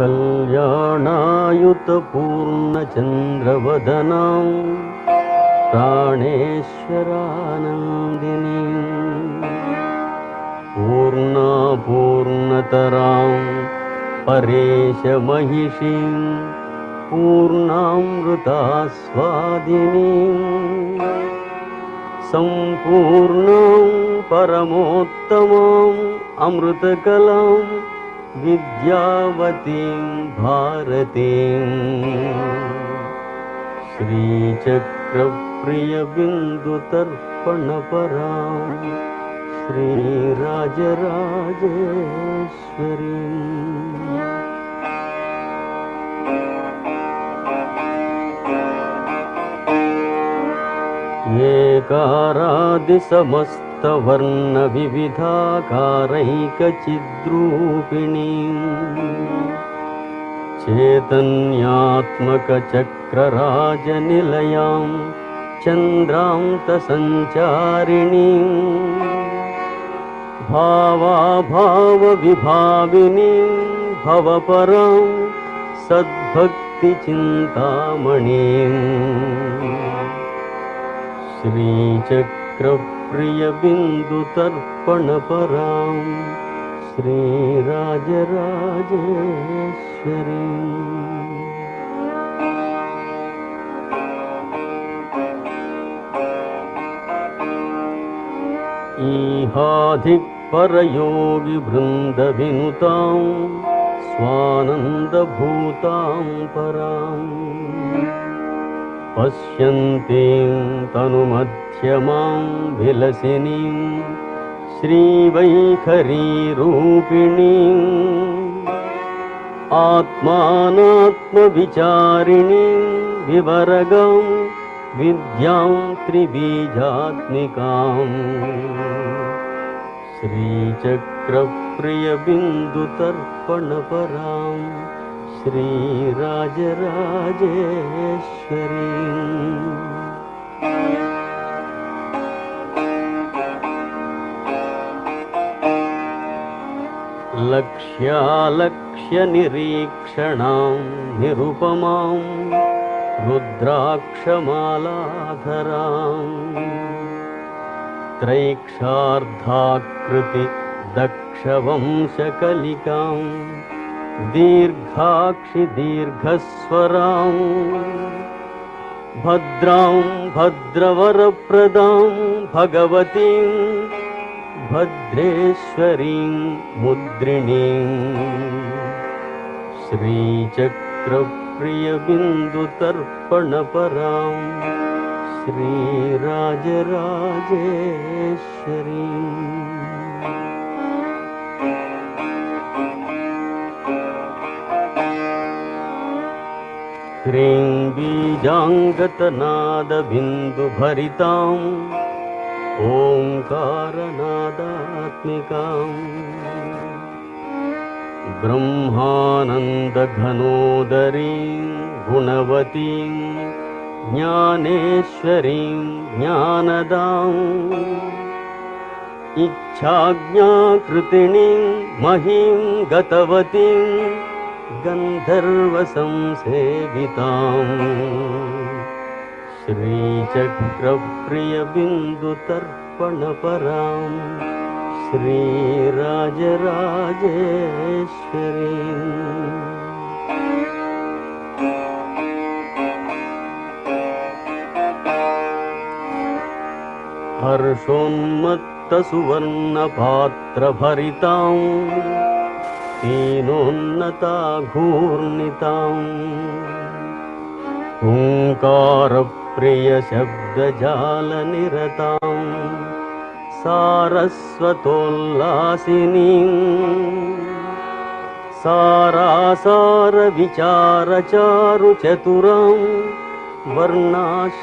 कल्याणायुतपूर्णचन्द्रवदनां प्राणेश्वरानन्दिनीं पूर्णापूर्णतरां परेशमहिषीं पूर्णामृतास्वादिनीं सम्पूर्णां परमोत्तमाम् अमृतकलां विद्यावतीं भारतीं श्रीचक्रप्रियबिन्दुतर्पणपरां श्रीराजराजेश्वरीम् एकारादिसमस्तवर्णविविधाकारैकचिद्रूपिणीं चैतन्यात्मकचक्रराजनिलयां चन्द्रान्तसञ्चारिणीं भावाभावविभाविनीं भवपरां सद्भक्तिचिन्तामणिं श्रीचक्रप्रियबिन्दुतर्पणपरां श्रीराजराजेश्वरीम् ईहाधिकपरयोगिवृन्दविनुतां स्वानन्दभूतां पराम् पश्यन्तीं तनुमध्यमां विलसिनीं श्रीवैखरीरूपिणीं आत्मानात्मविचारिणीं विवरगां विद्यां त्रिबीजात्मिकां श्रीचक्रप्रियबिन्दुतर्पणपरां श्रीराजराजेश्वरीम् लक्ष्यालक्ष्यनिरीक्षणां निरुपमां रुद्राक्षमालाधरां त्रैक्षार्धाकृति दक्षवंशकलिकां दीर्घाक्षि दीर्घस्वरां भद्रां भद्रवरप्रदां भगवतीं भद्रेश्वरीं मुद्रिणीं श्रीचक्रप्रियबिन्दुतर्पणपरां श्रीराजराजेश्वरीम् ह्रीं बीजाङ्गतनादबिन्दुभरिताम् ओङ्कारनादात्मिकाम् ब्रह्मानन्दघनोदरीं गुणवतीं ज्ञानेश्वरीं ज्ञानदाम् इच्छाज्ञाकृतिणीं महीं गतवतीं गन्धर्वसंसेविताम् श्रीचक्रप्रियबिन्दुतर्पणपरां श्रीराजराजेश्वरीम् हर्षोन्मत्तसुवर्णपात्रभरितां तीनोन्नताघूर्णिताम् हुङ्कारप्रियशब्दजालनिरतां सारस्वतोल्लासिनीं सारासारविचारचारुचतुरां वर्णाश्रमाकारिणीं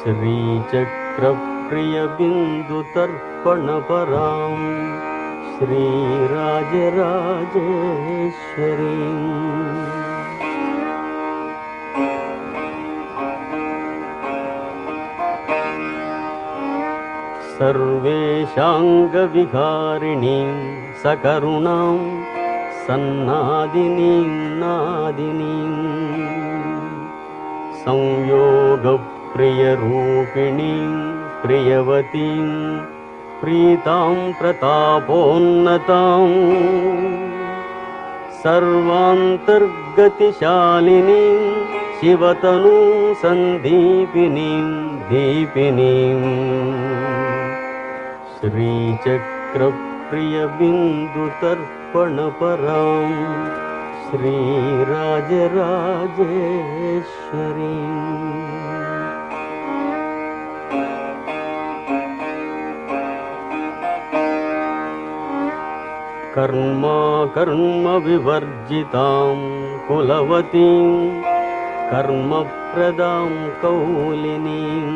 श्रीचक्रप्रियबिन्दुतर्पणपरां श्रीराजराजेश्वरीम् सर्वेशाङ्गविहारिणीं सकरुणां सन्नादिनीं नादिनीं संयोगप्रियरूपिणीं प्रियवतीं प्रीतां प्रतापोन्नतां सर्वान्तर्गतिशालिनीं शिवतनु सन्दीपिनीं दीपिनीं श्रीचक्रप्रियबिन्दुतर्पणपरां श्रीराजराजेश्वरीं कर्मविवर्जितां कुलवतीं कर्मप्रदां कौलिनीं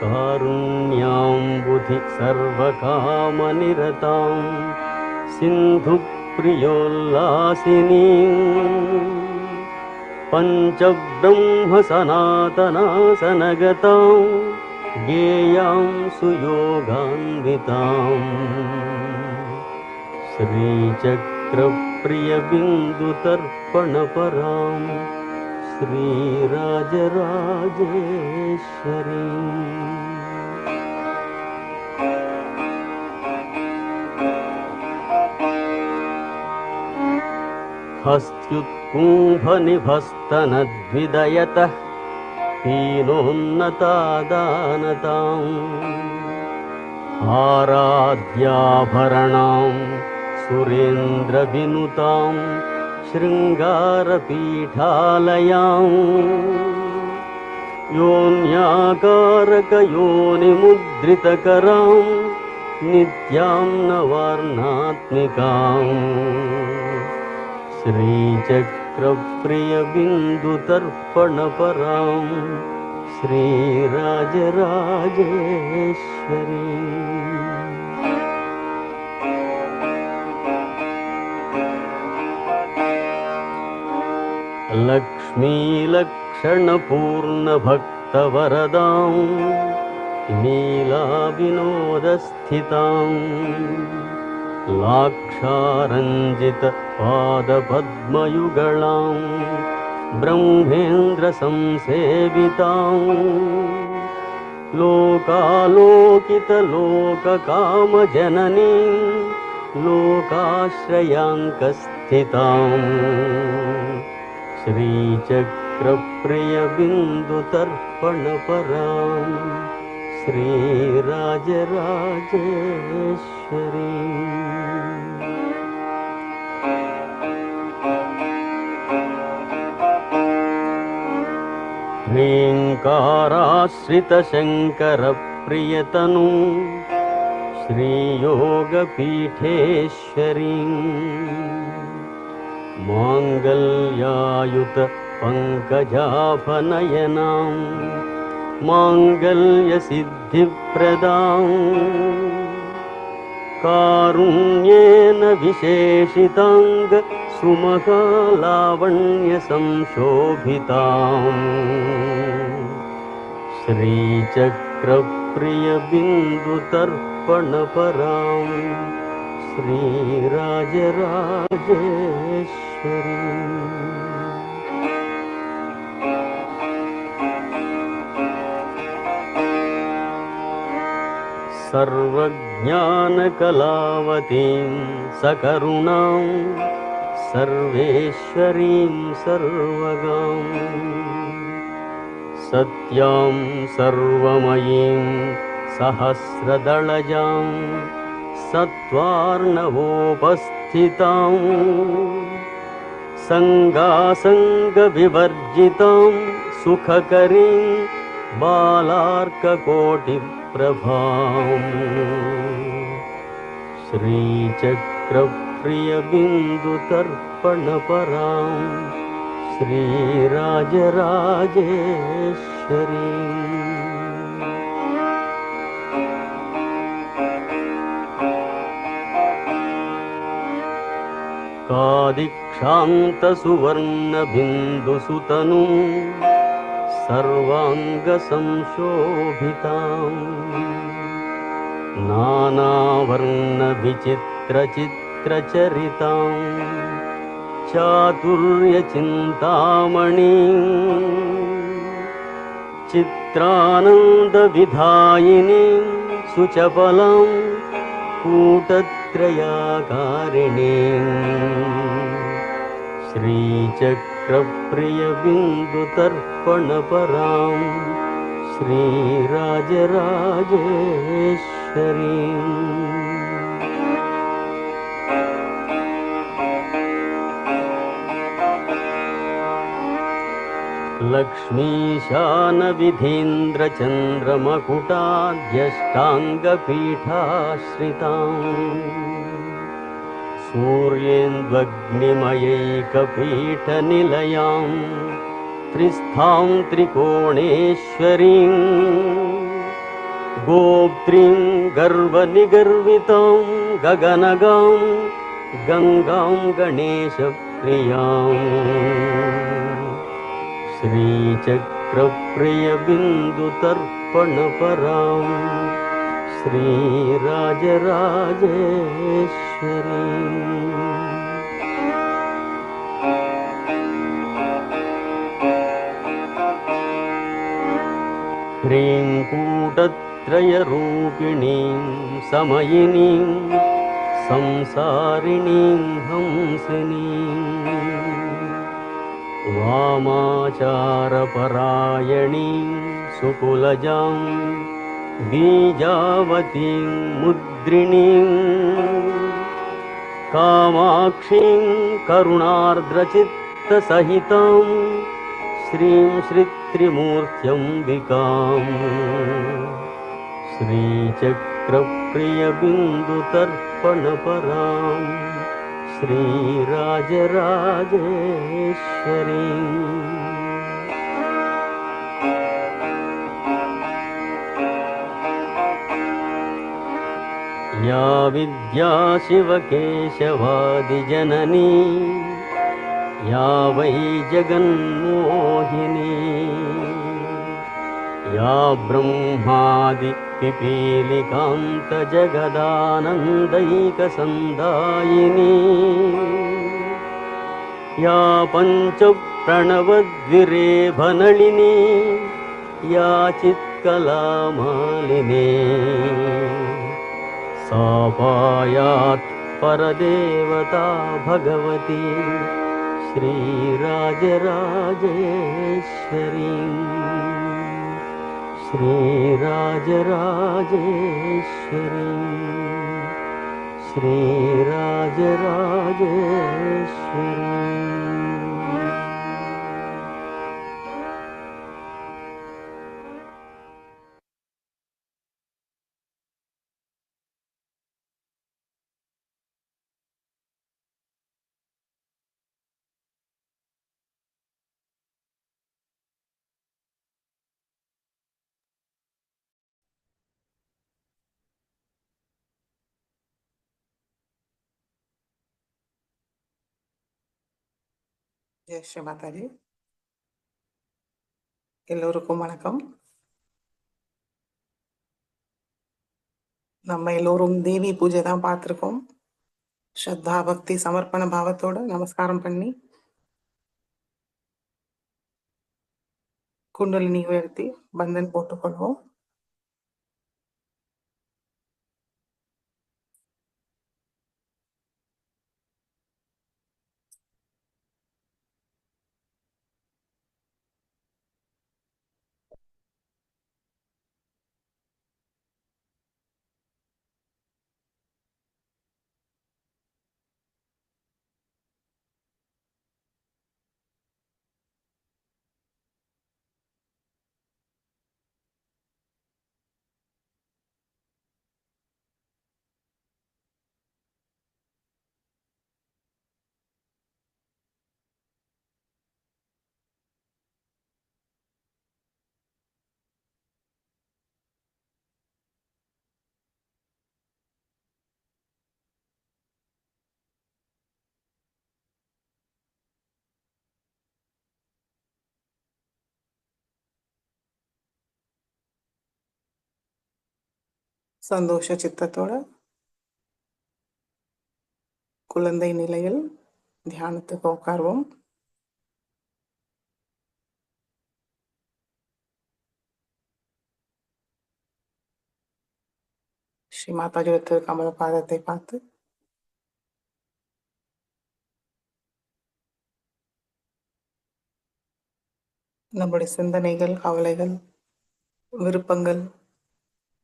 कारुण्याम्बुधि सर्वकामनिरतां सिन्धुप्रियोल्लासिनीं पञ्चब्रह्मसनातनासनगतां गेयां सुयोगान्विताम् श्रीचक्रप्रियबिन्दुतर्पणपरां श्रीराजराजेश्वरीं हस्त्युत्कुम्भनिभस्तनद्विदयतः पीनोन्नतादानताम् आराध्याभरणां सुरेन्द्रविनुतां शृङ्गारपीठालयां योन्याकारकयोनिमुद्रितकरां नित्यां नवार्णात्मिकां श्रीचक्रप्रियबिन्दुतर्पणपरां श्रीराजराजेश्वरीं लक्ष्मीलक्षणपूर्णभक्तवरदां लीलाविनोदस्थितां लाक्षारञ्जितपादपद्मयुगलां ब्रह्मेन्द्रसंसेवितां लोकालोकितलोककामजननीं लोकाश्रयाङ्कस्थितां श्रीचक्रप्रियबिन्दुतर्पणपरां श्रीराजराजेश्वरीं ह्रीङ्काराश्रितशङ्करप्रियतनुं श्रीयोगपीठेश्वरीं माङ्गल्यायुतपङ्कजाभनयनां माङ्गल्यसिद्धिप्रदां कारुण्येन विशेषिताङ्ग सुमहालावण्यसंशोभितां श्रीचक्रप्रियबिन्दुतर्पणपरां श्रीराजराजेश्वरीं सर्वज्ञानकलावतीं सकरुणां सर्वेश्वरीं सर्वगां सत्यां सर्वमयीं सहस्रदलजां सत्त्वार्णवोपस्थितां सङ्गासङ्गविवर्जितां सुखकरीं बालार्ककोटिप्रभां श्रीचक्रप्रियबिन्दुतर्पणपरां श्रीराजराजेश्वरीं कादिक्षान्तसुवर्णबिन्दुसुतनुं सर्वाङ्गसंशोभिताम् नानावर्णविचित्रचित्रचरिताम् चातुर्यचिन्तामणिम् चित्रानन्दविधायिनीं सुचपलां कूटत्रयाकारिणीम् श्रीचक्रप्रियबिन्दुतर्पणपरां श्रीराजराजेश्वरीम् लक्ष्मीशानविधीन्द्रचन्द्रमकुटाद्यष्टाङ्गपीठाश्रिताम् सूर्येन्द्वग्निमयैकपीठनिलयां त्रिस्थां त्रिकोणेश्वरीं गोप्त्रीं गर्वनिगर्वितां गगनगां गङ्गां गणेशप्रियाम् श्रीचक्रप्रियबिन्दुतर्पणपरां श्रीराजराजेश्वरीम् ह्रीं कूटत्रयरूपिणीं समयिनीं संसारिणीं हंसिनीं वामाचारपरायणीं सुकुलजां बीजावतीं मुद्रिणीं कामाक्षीं करुणार्द्रचित्तसहितां श्रीं श्रीत्रिमूर्त्यम्बिकाम् श्रीचक्रप्रियबिन्दुतर्पणपरां श्रीराजराजेश्वरीम् या विद्या शिवकेशवादिजननी या वै जगन्मोहिनी या ब्रह्मादिपिपीलिकान्तजगदानन्दैकसन्दायिनी या पञ्चप्रणवद्विरेफनलिनी या चित्कलामालिनी सा पायात् परदेवता भगवती श्रीराजराजेश्वरीम् श्रीराजराजेश्वरीम् श्रीराजराजेश्वरीम् ஜெய் ஸ்ரீ மாதாஜி. எல்லோருக்கும் வணக்கம். நம்ம எல்லோரும் தேவி பூஜை தான் பார்த்துருக்கோம். ஸ்ரத்தா பக்தி சமர்ப்பண பாவத்தோட நமஸ்காரம் பண்ணி குண்டலினி உயர்த்தி பந்தன் போட்டுக்கொள்வோம். சந்தோஷ சித்தத்தோட குழந்தை நிலையில் தியானத்துக்கு உட்கார்வோம். ஸ்ரீ மாதாஜி திருக்கமல பாதத்தை பார்த்து நம்முடைய சிந்தனைகள், கவலைகள், விருப்பங்கள்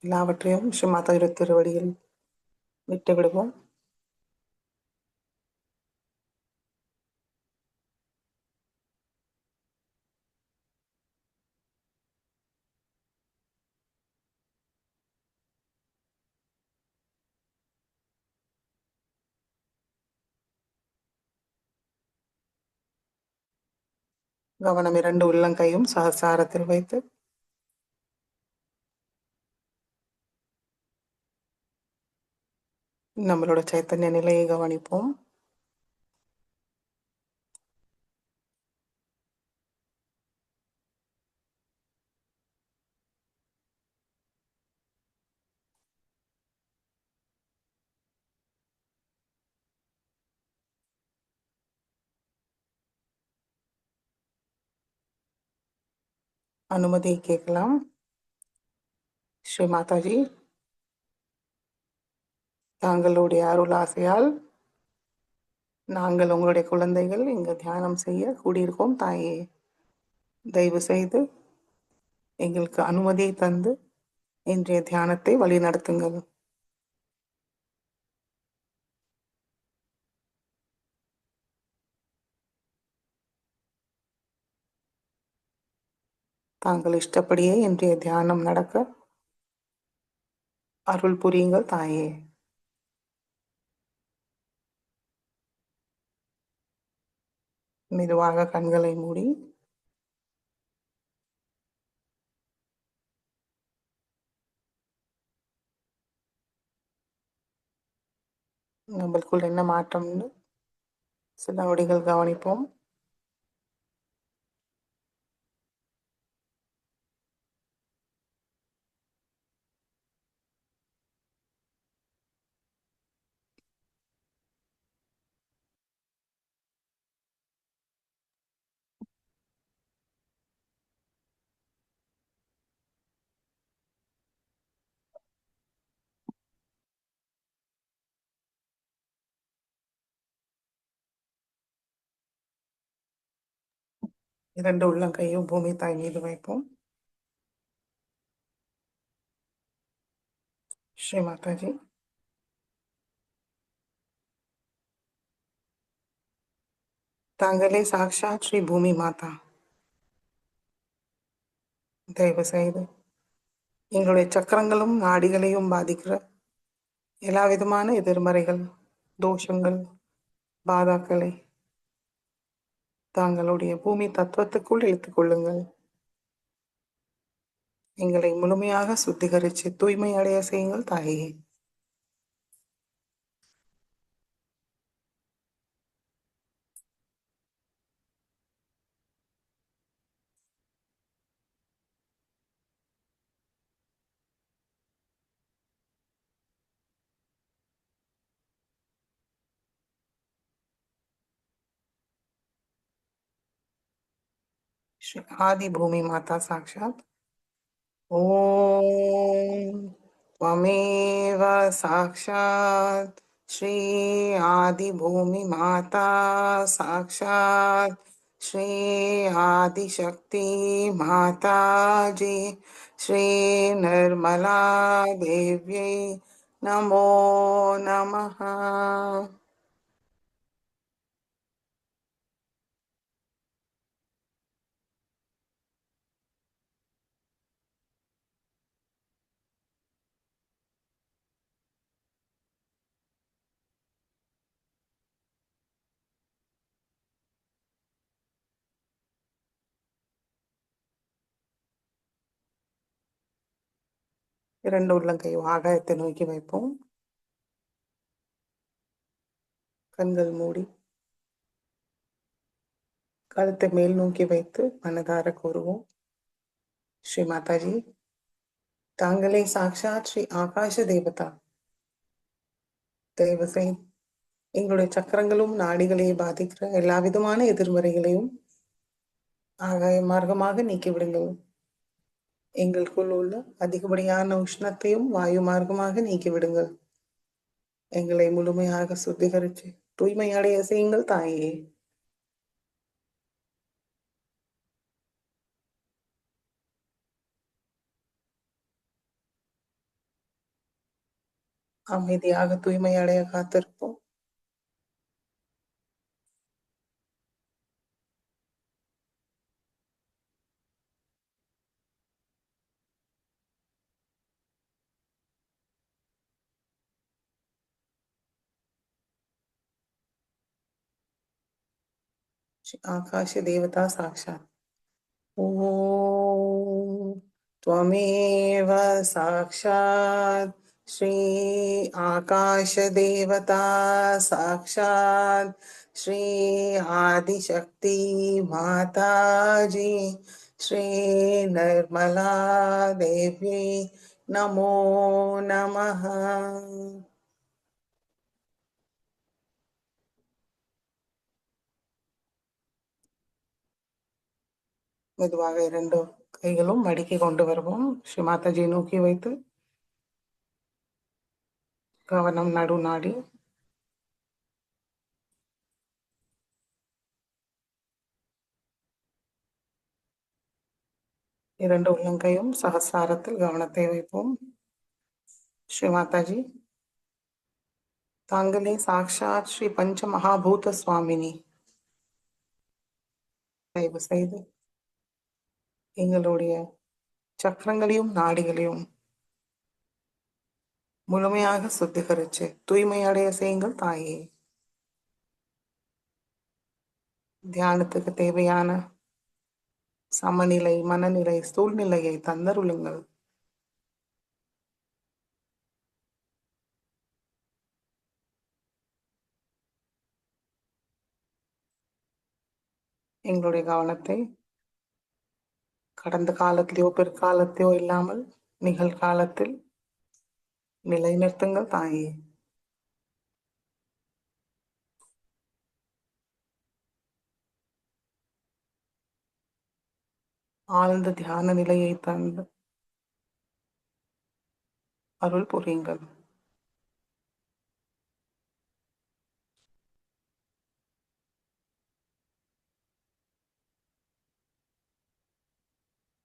எல்லாவற்றையும் ஸ்ரீ மாதாஜி திருவடியில் விட்டு விடுவோம். கவனம் 2 உள்ளங்கையும் சகசாரத்தில் வைத்து நம்மளோட சைத்தன்ய நிலையை கவனிப்போம். அனுமதியை கேட்கலாம். ஸ்ரீ மாதாஜி, தாங்களுடைய அருள் ஆசையால் நாங்கள் உங்களுடைய குழந்தைகள் இங்கு தியானம் செய்ய கூடியிருக்கோம். தாயே, தயவு செய்து எங்களுக்கு அனுமதியை தந்து இன்றைய தியானத்தை வழி நடத்துங்கள். தாங்கள் இஷ்டப்படியே இன்றைய தியானம் நடக்க அருள் புரியுங்கள் தாயே. மெதுவாக கண்களை மூடி நம்மளுக்குள் என்ன மாற்றம்னு சில நொடிகள் கவனிப்போம். இரண்டு உள்ளங்கையும் பூமி தாய் மீது வைப்போம். ஸ்ரீ மாதாஜி, தாங்களே சாக்ஷாத் ஸ்ரீ பூமி மாதா. தயவு செய்து எங்களுடைய சக்கரங்களும் நாடிகளையும் பாதிக்கிற எல்லா விதமான எதிர்மறைகள், தோஷங்கள், பாதாக்களை தாங்களுடைய பூமி தத்துவத்துக்குள் இழுத்துக் கொள்ளுங்கள். எங்களை முழுமையாக சுத்திகரித்து தூய்மை அடைய செய்யுங்கள் தாயே. श्री आदि भूमि माता साक्षात ओम त्वमेव साक्षात श्री आदि भूमि माता साक्षात श्री आदि शक्ति माता जी श्री निर्मला देव्यै नमो नमः. இரண்டு உள்ளங்கையும் ஆகாயத்தை நோக்கி வைப்போம். கண்கள் மூடி கழுத்தை மேல் நோக்கி வைத்து மனதார கூறுவோம். ஸ்ரீ மாதாஜி, தாங்களே சாக்ஷாத் ஸ்ரீ ஆகாஷ தேவதா. தயவு செய்து எங்களுடைய சக்கரங்களும் நாடிகளையும் பாதிக்கிற எல்லா விதமான எதிர்மறைகளையும் ஆகாய மார்க்கமாக நீக்கிவிடுங்கள். எங்களுக்குள் உள்ள அதிகப்படியான உஷ்ணத்தையும் வாயு மார்க்கமாக நீக்கிவிடுங்கள். எங்களை முழுமையாக சுத்திகரித்து தூய்மையடைய செய்யுங்கள் தாயே. அமைதியாக தூய்மையடைய காத்திருப்போம். श्री आकाश देवता साक्षात् ॐ त्वमेव साक्षात् श्री आकाश देवता साक्षात् श्री आदिशक्ति माताजी श्री निर्मला देवी नमो नमः. மெதுவாக இரண்டு கைகளும் மடிக்கி கொண்டு வருவோம். ஸ்ரீ மாதாஜி நோக்கி வைத்து கவனம் நடு நாடி. இரண்டு உள்ளங்கையும் சகசாரத்தில் கவனத்தை வைப்போம். ஸ்ரீ மாதாஜி, தாங்களே சாக்ஷாத் ஸ்ரீ பஞ்ச மகாபூத சுவாமினி. தயவு செய்து எங்களுடைய சக்கரங்களையும் நாடிகளையும் முழுமையாக சுத்திகரிச்சு தூய்மையடைய செய்யுங்கள் தாயே. தியானத்துக்கு தேவையான சமநிலை, மனநிலை, சூழ்நிலையை தந்தருளுங்கள். எங்களுடைய கவனத்தை கடந்த காலத்திலோ பிற்காலத்திலோ இல்லாமல் நிகழ்காலத்தில் நிலைநிறுத்துங்கள் தாயே. ஆழ்ந்த தியான நிலையை தந்து அருள் புரியுங்கள்.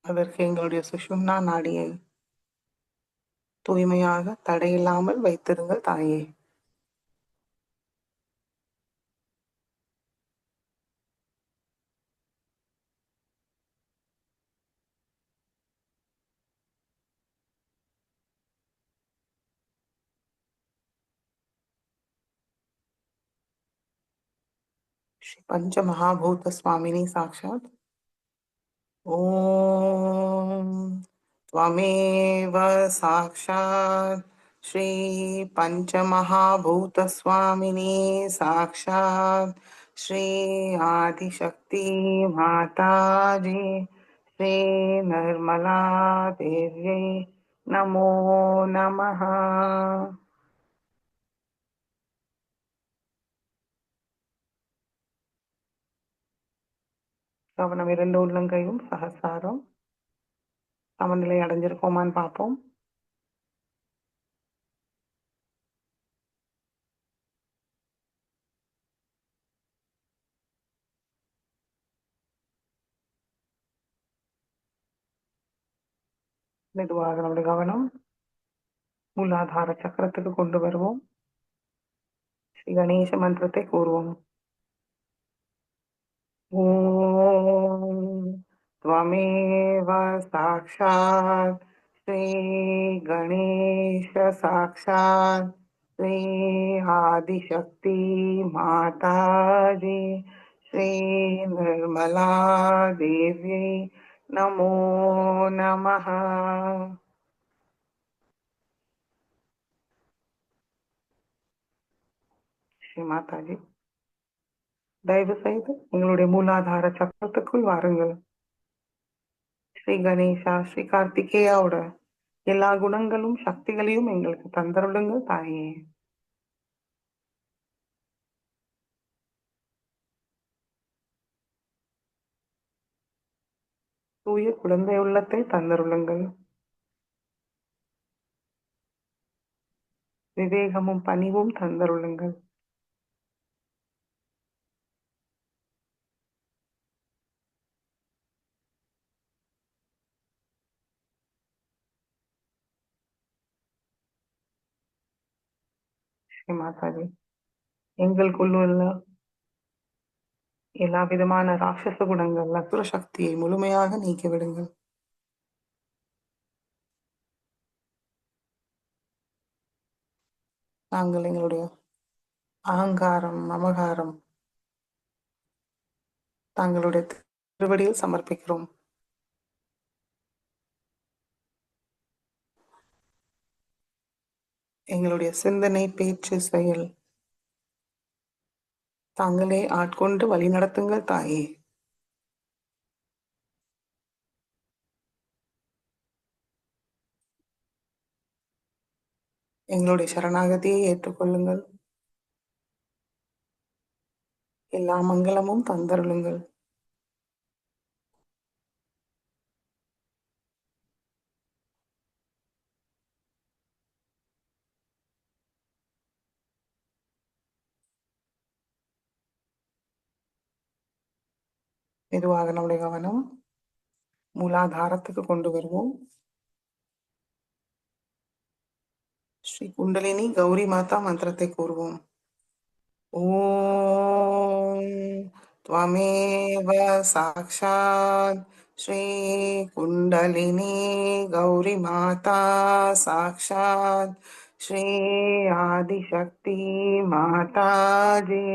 அதற்கு எங்களுடைய சுஷும்னா நாடியை தூய்மையாக தடையில்லாமல் வைத்திருங்கள் தாயே. श्री पंच महाभूत स्वामिनी साक्षात ओम त्वमेव साक्षात श्री पंच महाभूत स्वामिनी साक्षात श्री आदिशक्ति माताजी श्री निर्मला देव्यै नमो नमः. கவனம் இரண்டு உள்ளங்கையும் சகசாரம் சமநிலை அடைஞ்சிருக்கோமான்னு பார்ப்போம். மெதுவாக நம்முடைய கவனம் மூலாதார சக்கரத்துக்கு கொண்டு வருவோம். ஸ்ரீ கணேச மந்திரத்தை கூறுவோம். ஓம் त्वमेव साक्षात् श्री गणेश साक्षात् श्री आदिशक्ति माताजी श्री निर्मला देवी नमो नमः. ஸ்ரீ மாதாஜி, தயவு செய்து எங்களுடைய மூலாதார சக்கரத்துக்குள் வாருங்கள். ஸ்ரீ கணேசா, ஸ்ரீ கார்த்திகேயாவோட எல்லா குணங்களும் சக்திகளையும் எங்களுக்கு தந்தருளுங்கள் தாயே. தூய குழந்தை உள்ளத்தை தந்தருளுங்கள். விவேகமும் பணிவும் தந்தருளுங்கள். ஸ்ரீ மாதாஜி, எங்களுக்குள்ள எல்லா விதமான ராட்சச குணங்கள், அசுர சக்தியை முழுமையாக நீக்கிவிடுங்கள். நாங்கள் எங்களுடைய அகங்காரம், மமகாரம் தங்களுடைய திருவடியில் சமர்ப்பிக்கிறோம். எங்களுடைய சிந்தனை, பேச்சு, செயல் தாங்களே ஆட்கொண்டு வழி நடத்துங்கள் தாயே. எங்களுடைய சரணாகதியை ஏற்றுக்கொள்ளுங்கள். எல்லா மங்களமும் தந்தருளுங்கள். மெதுவாக நம்முடைய கவனம் மூலாதாரத்துக்கு கொண்டு வருவோம். ஸ்ரீ குண்டலினி கௌரி மாதா மந்திரத்தை கூறுவோம். ஓம் त्वमेव साक्षात् श्री कुण्डलिनी गौरी माता साक्षात् श्री आदिशक्ति माताजी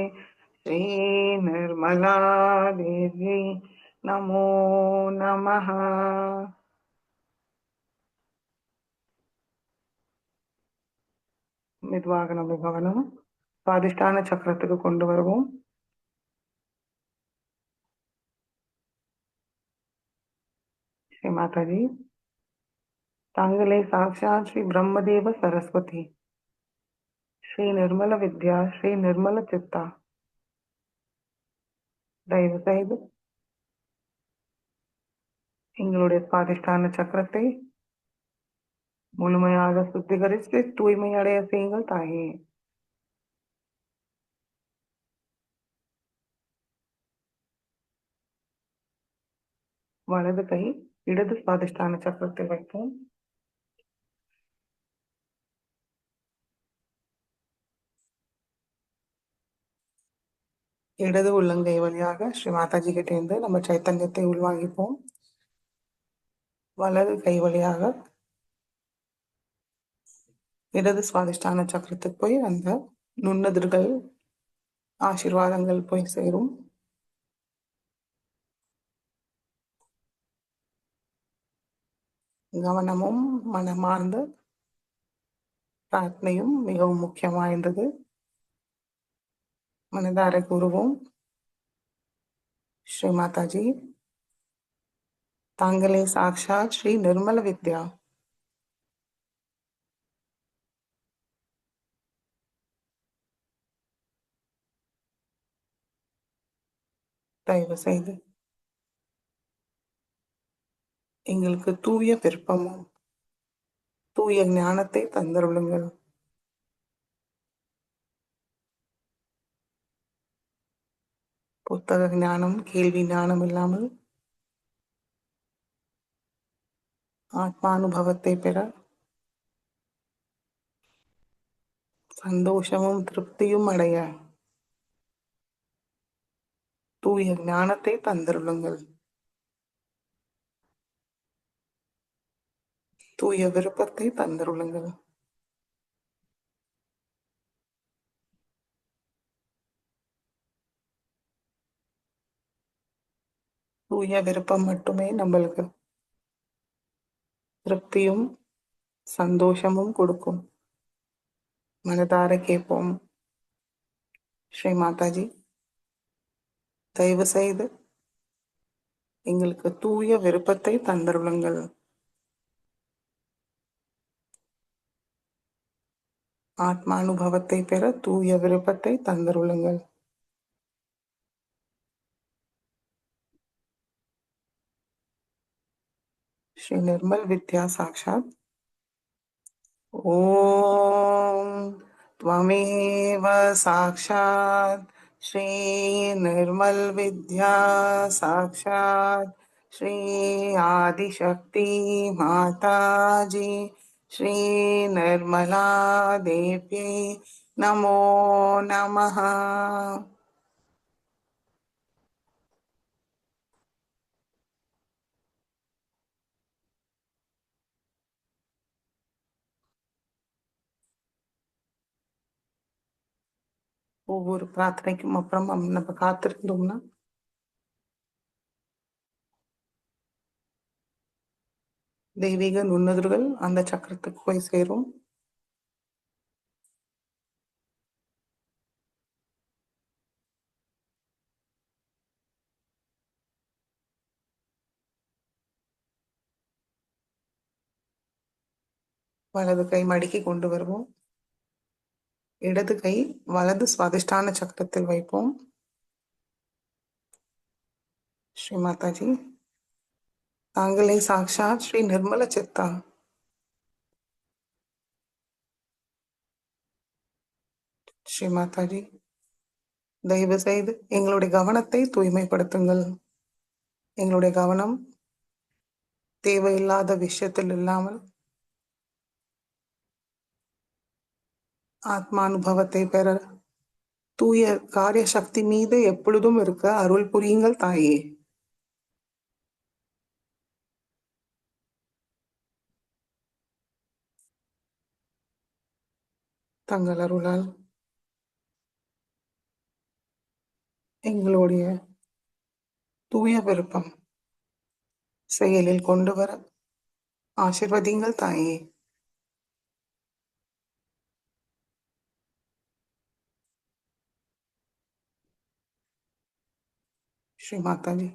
श्री निर्मला देवी नमो नमः. மெதுவாக நம்ம கவனம் சுவாதிஷ்டான சக்கரத்துக்கு கொண்டு வருவோம். ஸ்ரீ மாதாஜி, தாங்களே சாட்சாத் ஸ்ரீ பிரம்மதேவ சரஸ்வதி, ஸ்ரீ நிர்மல வித்யா, ஸ்ரீ நிர்மல சித்தா. தயவு செய்து எங்களுடைய சுவாதிஷ்டான சக்கரத்தை முழுமையாக சுத்திகரித்து தூய்மை அடைய செய்யுங்கள் தாயே. வலது கை இடது சுவாதிஷ்டான சக்கரத்தை வைப்போம். இடது உள்ளங்கை வழியாக ஸ்ரீ மாதாஜி கிட்ட இருந்து நம்ம சைத்தன்யத்தை உள்வாங்கிப்போம். வலது கை வழியாக இடது சுவாதிஷ்டான சக்கரத்துக்கு போய் அந்த நுண்ணதிர்கள் ஆசீர்வாதங்கள் போய் சேரும். கவனமும் மனமார்ந்த பிரார்த்தனையும் மிகவும் முக்கியம் வாய்ந்தது. மனதார கூறுவோம். ஸ்ரீ மாதாஜி, தாங்களே சாக்ஷாத் ஸ்ரீ நிர்மல வித்யா, தயவு செய்து எங்களுக்கு தூய விருப்பமும் தூய ஞானத்தை தந்தருளுங்கள். புத்தக ஞானம், கேள்வி ஞானம் இல்லாமல் ஆத்மானுபவத்தை பெற சந்தோஷமும் திருப்தியும் அடைய தூய ஞானத்தை தந்தருளுங்கள். தூய விருப்பத்தை தந்தருளுங்கள். தூய விருப்பம் மட்டுமே நம்மளுக்கு திருப்தியும் சந்தோஷமும் கொடுக்கும். மனதார கேட்போம். ஸ்ரீ மாதாஜி, தயவு செய்து எங்களுக்கு தூய விருப்பத்தை தந்தருளுங்கள். ஆத்மானுபவத்தை பெற தூய விருப்பத்தை தந்தருளுங்கள். ஸ்ரீ நிர்மல் வித்யா சாக்ஷாத் ஓம் त्वमेव साक्षात् श्री निर्मल विद्या साक्षात् श्री आदिशक्ति माता जी श्री निर्मला देव्यै नमो नमः. ஒவ்வொரு பிரார்த்தனைக்கும் அப்புறம் நம்ம காத்திருந்தோம்னா தெய்வீக நுண்ணுதல்கள் அந்த சக்கரத்துக்கு போய் சேரும். வலது கை மடக்கி கொண்டு வருவோம். இடது கை வலது சுவாதிஷ்டான சக்கரத்தில் வைப்போம். ஸ்ரீ மாதாஜி, தாங்களே சாக்ஷாத் ஸ்ரீ நிர்மல சித்தா. ஸ்ரீ மாதாஜி, தயவு செய்து எங்களுடைய கவனத்தை தூய்மைப்படுத்துங்கள். எங்களுடைய கவனம் தேவையில்லாத விஷயத்தில் இல்லாமல் ஆத்மானுபவத்தை பெற தூய காரிய சக்தி மீது எப்பொழுதும் இருக்க அருள் புரியுங்கள் தாயே. தங்கள் அருளால் எங்களுடைய தூய விருப்பம் செயலில் கொண்டு வர ஆசிர்வதிங்கள் தாயே. ஸ்ரீ மாதாஜி,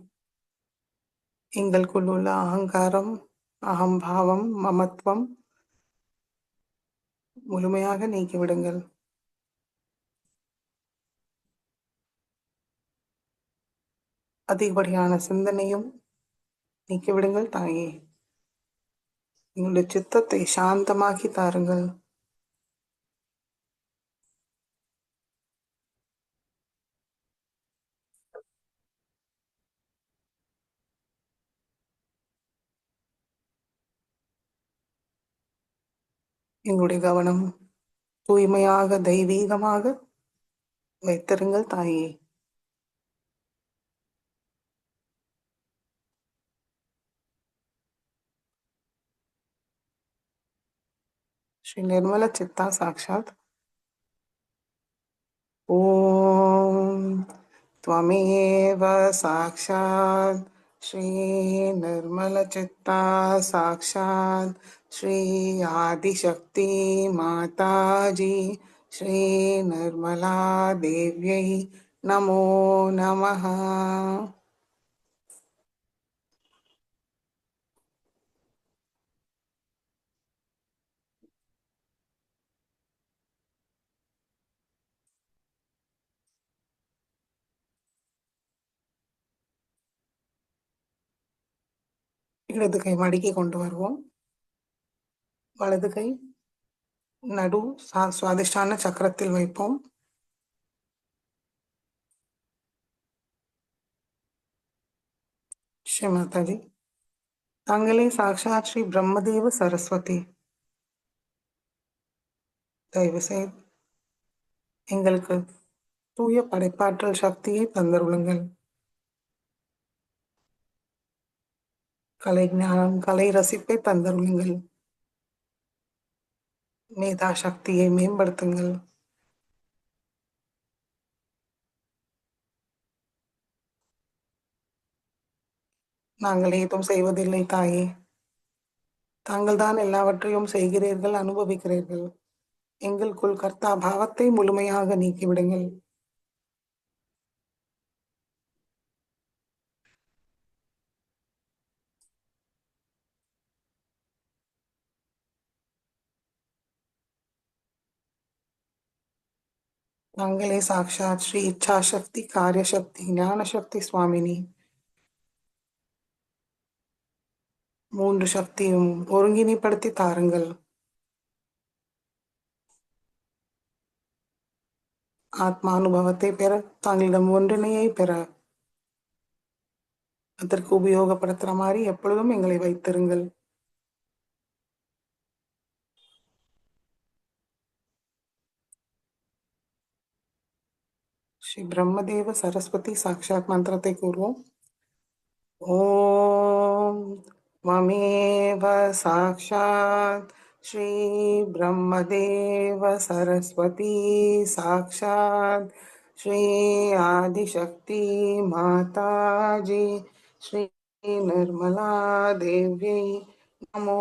எங்களுக்குள் உள்ள அகங்காரம், அகம்பாவம், மமத்துவம் முழுமையாக நீக்கிவிடுங்கள். அதிகப்படியான சிந்தனையும் நீக்கிவிடுங்கள் தாயே. எங்களுடைய சித்தத்தை சாந்தமாக்கி தாருங்கள். எங்களுடைய கவனம் தூய்மையாக தெய்வீகமாக வைத்திருங்கள் தாயே. ஸ்ரீ நிர்மல சித்தா சாக்ஷாத் ஓம் त्वमेव साक्षात् श्री निर्मल चित्ता साक्षात् श्री आदिशक्ति माता जी श्री निर्मला देव्यै नमो नमः. இடது கை மடக்கி கொண்டு வருவோம். வலது கை நடு சுவாதிஷ்டான சக்கரத்தில் வைப்போம். ஸ்ரீ மாதாஜி, தாங்களே சாக்ஷாத் ஸ்ரீ பிரம்மதேவ சரஸ்வதி. தயவு செய்து எங்களுக்கு தூய படைப்பாற்றல் சக்தியை தந்தருளுங்கள். கலை ஞானம், கலை ரசிப்பை தந்தருளுங்கள். மேதா சக்தியை மேம்படுத்துங்கள். நாங்கள் ஏதும் செய்வதில்லை தாயே. தாங்கள் தான் எல்லாவற்றையும் செய்கிறீர்கள், அனுபவிக்கிறீர்கள். எங்களுக்குள் கர்த்தா பாவத்தை முழுமையாக நீக்கிவிடுங்கள். मंगले साक्षात श्री इच्छा शक्ति कार्य शक्ति ஞான சக்தி சுவாமினி மூன்று சக்தியும் ஒருங்கிணைப்படுத்தி தாருங்கள். ஆத்மானுபவத்தை பெற தாங்களிடம் ஒன்றிணையை பெற அதற்கு உபயோகப்படுத்துற மாதிரி எப்பொழுதும் எங்களை வைத்திருங்கள். ஸ்ரீ பிரம்மதேவ சரஸ்வதி சாக்ஷாத் மந்திரத்தை கூறுவோம். ஓம் மமேவ சாக்ஷாத் ஸ்ரீ பிரம்மதேவ சரஸ்வதி சாக்ஷாத் ஸ்ரீ ஆதிசக்தி மாதாஜி ஸ்ரீ நிர்மலா தேவ்யை நமோ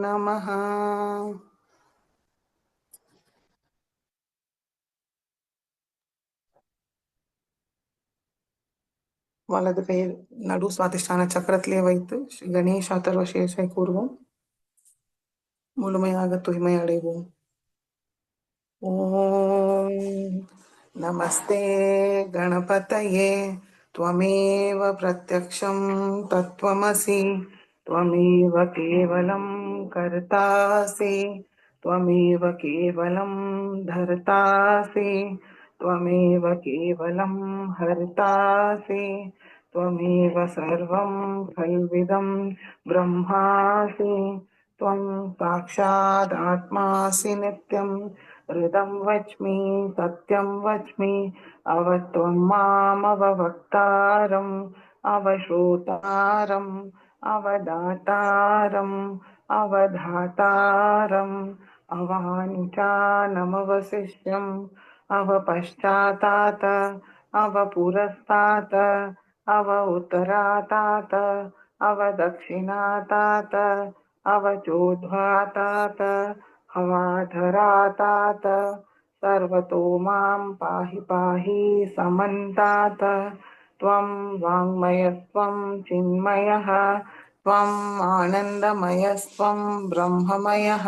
நமः. வலது கையில் நடு சுவாதிஷ்டான சக்கரத்திலே வைத்து ஸ்ரீ கணேஷ் அதர்வ சேஷை கூறுவோம். முழுமையாக தூய்மை அடைவோம். ஓம் நமஸ்தே கணபதயே त्वमेव प्रत्यक्षं तत्त्वमसि त्वमेव केवलं कर्तासि त्वमेव केवलं धर्तासि त्वमेव केवलं हर्तासि त्वमेव सर्वं खल्विदं ब्रह्मासि त्वं साक्षादात्मासि नित्यं हृदं वच्मि सत्यं वच्मि अवत्वं मामवक्तारम् अवश्रोतारम् अवदातारम् अवधातारम् अवाञ्छानमवशिष्यम् अवपश्चातात् अवपुरस्तात् अव उत्तरातात् अवदक्षिणातात् अवचोद्ध्वातात् अवाधरातात् सर्वतो मां पाहि पाहि समन्तात् त्वं वाङ्मयस्त्वं चिन्मयः त्वम् आनन्दमयस्त्वं ब्रह्ममयः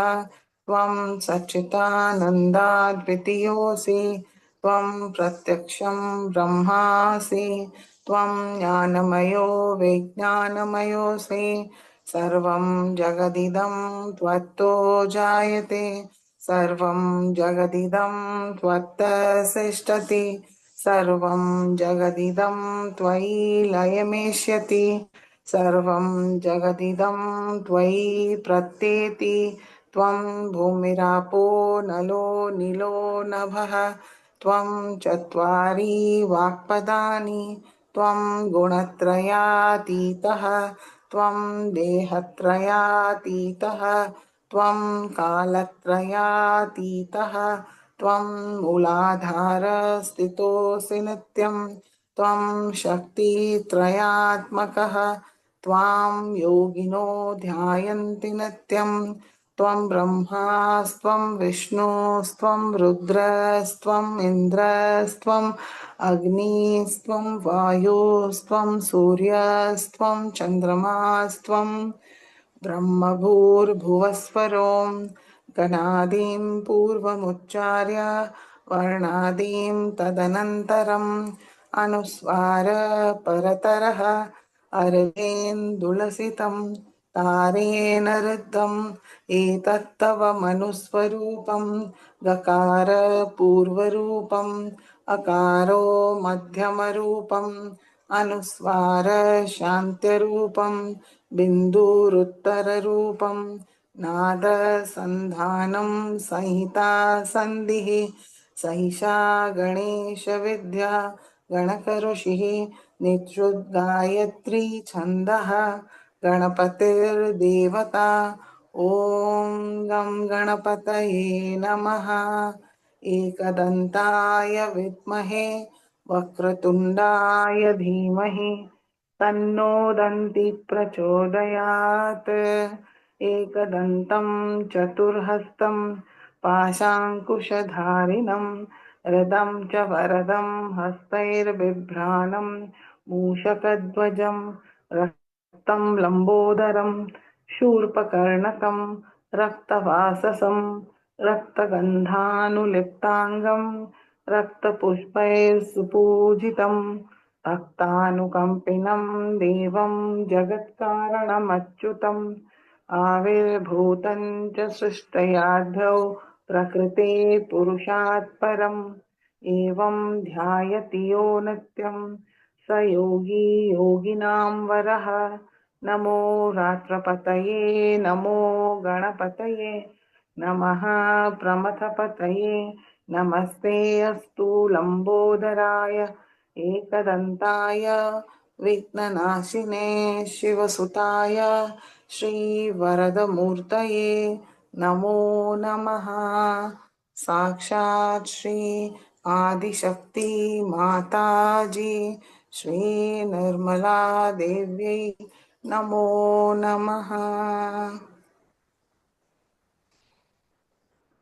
त्वं सच्चिदानन्दाद्वितीयोऽसि त्वं प्रत्यक्षं ब्रह्मासि त्वं ज्ञानमयो विज्ञानमयोऽसि सर्वं जगदिदं त्वत्तो जायते सर्वं जगदिदं त्वत्तसिष्ठति सर्वं जगदिदं त्वयि लयमेष्यति सर्वं जगदिदं त्वयि प्रत्येति त्वं भूमिरापो नलो नीलो नभः त्वं चत्वारि वाक्पदानि त्वं गुणत्रयातीतः त्वं देहत्रयातीतः त्वं कालत्रयातीतः त्वं मूलाधारस्थितोऽसि नित्यं त्वं शक्तित्रयात्मकः त्वां योगिनो ध्यायन्ति नित्यं त्वं ब्रह्मास्त्वं विष्णुस्त्वं रुद्रस्त्वम् इन्द्रस्त्वम् अग्निस्त्वं वायुस्त्वं सूर्यस्त्वं चन्द्रमास्त्वं ब्रह्मभूर्भुवस्वरों गणादीं पूर्वमुच्चार्य वर्णादीं तदनन्तरम् अनुस्वार परतरः अरवेन्दुलसितं तारेण रुद्धम् एतत्तव मनुस्वरूपं गकार पूर्वरूपम् अकारो मध्यमरूपम् अनुस्वार शान्त्यरूपम् बिन्दुरुत्तररूपं नादसन्धानं संहिता सन्धिः सहिषा गणेशविद्या गणकऋषिः नित्युद्गायत्री छन्दः गणपतिर्देवता ॐ गं गणपतये नमः एकदन्ताय विद्महे वक्रतुण्डाय धीमहि तन्नो दन्ति प्रचोदयात् एकदन्तं चतुर्हस्तं पाशाङ्कुशधारिणं रदं च वरदं हस्तैर्बिभ्राणं मूषकध्वजं रक्तं लम्बोदरं शूर्पकर्णकं रक्तवाससं रक्तगन्धानुलिप्ताङ्गं रक्तपुष्पैः भक्तानुकम्पिनं देवं जगत्कारणमच्युतम् आविर्भूतं च सृष्टयाध्यौ प्रकृते पुरुषात् परम् एवं ध्यायति यो नित्यं स योगी योगिनां वरः नमो रात्रपतये नमो गणपतये नमः प्रमथपतये नमस्ते अस्तु लम्बोदराय एकदन्ताय विघ्ननाशिने शिवसुताय श्रीवरदमूर्तये नमो नमः साक्षात् श्री आदिशक्ति माताजी श्री निर्मला देव्यै नमो नमः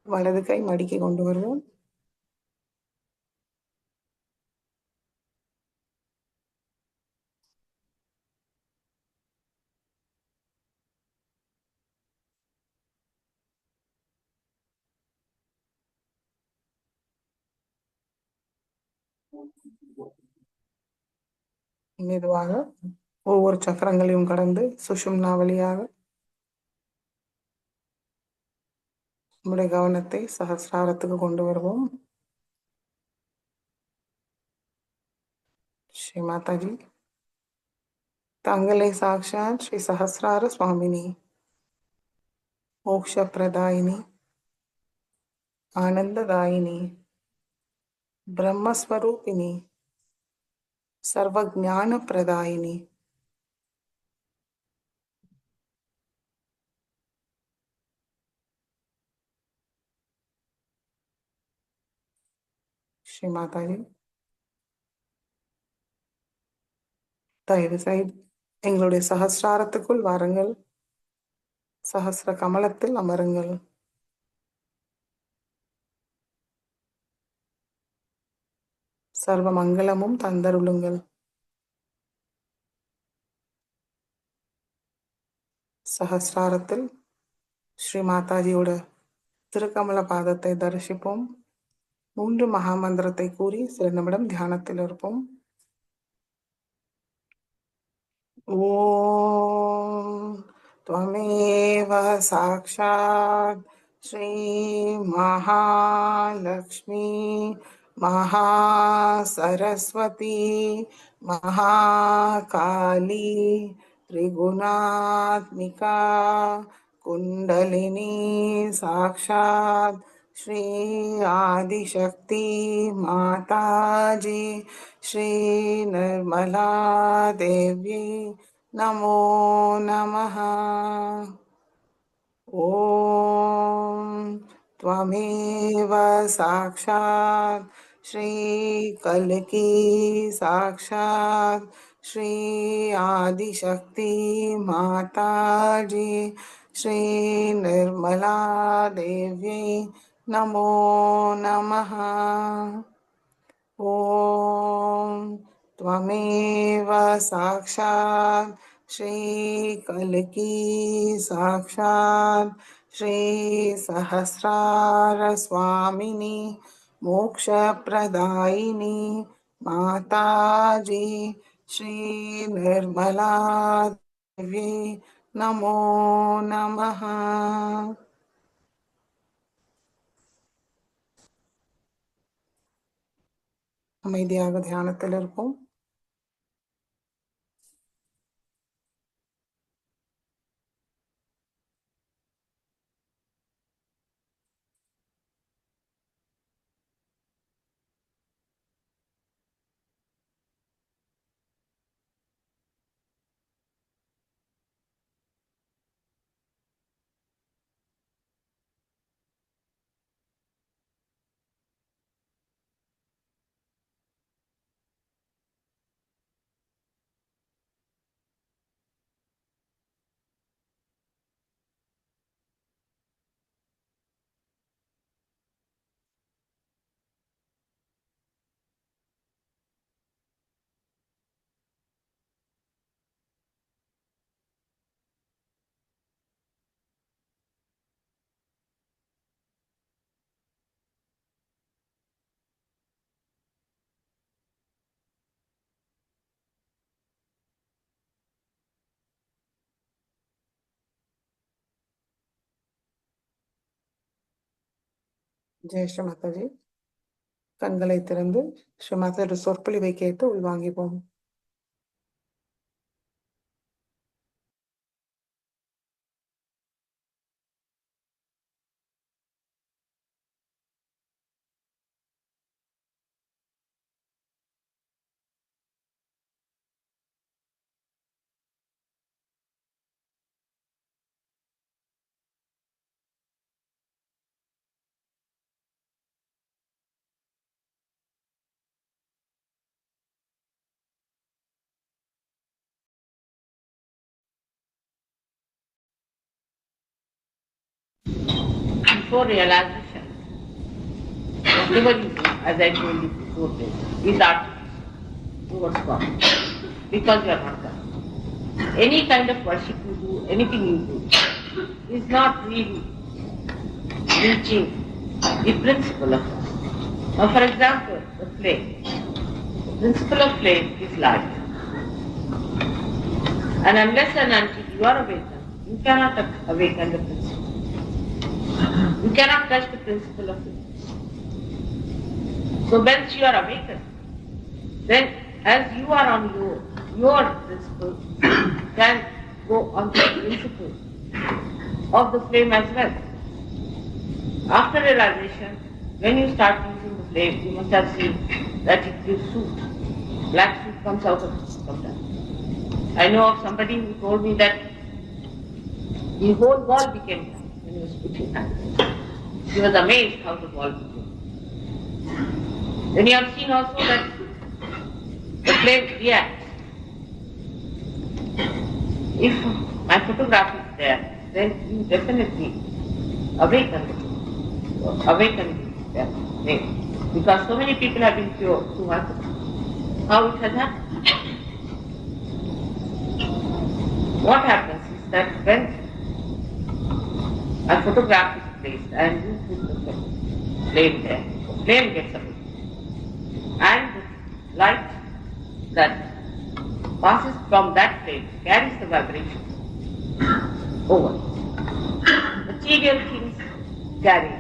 வலது கை மடிக்கு கொண்டு வருவோம். மெதுவாக ஒவ்வொரு சக்கரங்களையும் கடந்து சுஷும்னா வழியாக நம்முடைய கவனத்தை சஹஸ்ராரத்துக்கு கொண்டு வருவோம். ஸ்ரீ மாதாஜி தங்களை சாக்ஷாத் ஸ்ரீ சஹஸ்ரார சுவாமினி மோக்ஷ பிரதாயினி ஆனந்ததாயினி பிரம்மஸ்வரூபிணி சர்வஜான பிரதாயினி ஸ்ரீ மாதாஜி தயவு செய்து எங்களுடைய சஹஸ்ராரத்துக்குள் வாருங்கள். சஹஸ்ர கமலத்தில் அமருங்கள். சர்வ மங்களமும் தந்தருளுங்கள். சஹஸ்ராரத்தில் ஸ்ரீ மாதாஜியோட திருக்கமல பாதத்தை தரிசிப்போம். 3 மகாமந்திரத்தை கூறி சில நிமிடம் தியானத்தில் இருப்போம். ஓம் त्वमेव साक्षात् श्री महालक्ष्मी महासरस्वती महाकाली त्रिगुणात्मिका कुण्डलिनी साक्षात् श्री आदिशक्ति माताजी श्री निर्मला देवी नमो नमः। ॐ त्वमेव साक्षात् श्री कल्की साक्षात् श्री आदिशक्ति माताजी श्री निर्मला देवी नमो नमः। ॐ त्वमेव साक्षात् श्री कल्की साक्षात् श्री सहस्रार स्वामिनी मोक्षप्रदायिनी माताजी श्री निर्मला देवी नमो नमः। அமைதியாக தியானத்தில் இருப்போம். ஜெய் ஸ்ரீ மாதாஜி. கண்களை திறந்து ஸ்ரீ மாதாஜி சொற்பொழிவை கேட்டு உள்வாங்கிப்போம். Before realization, whatever you do, as I told you before this, is art towards God. Because you are not God. Any kind of worship you do, anything you do, is not really reaching the principle of God. Now for example, the flame. The principle of flame is light. And unless and until you are awakened, you cannot awaken the principle. You cannot touch the principle of it. So once you are awakened, then as you are on your principle, can go on the principle of the flame as well. After realization, when you start using the flame, you must have seen that it gives soot. Black soot comes out of it sometimes. I know of somebody who told me that the whole wall became black when he was putting that. He was amazed how the wall became. Then you have seen also that the flame reacts. If my photograph is there, then you definitely awaken the flame. Because so many people have been cured through my photograph. How it has happened? What happens is that when a photograph is placed and you put the flame there, the flame gets away. And the light that passes from that flame carries the vibration over. Material things carry,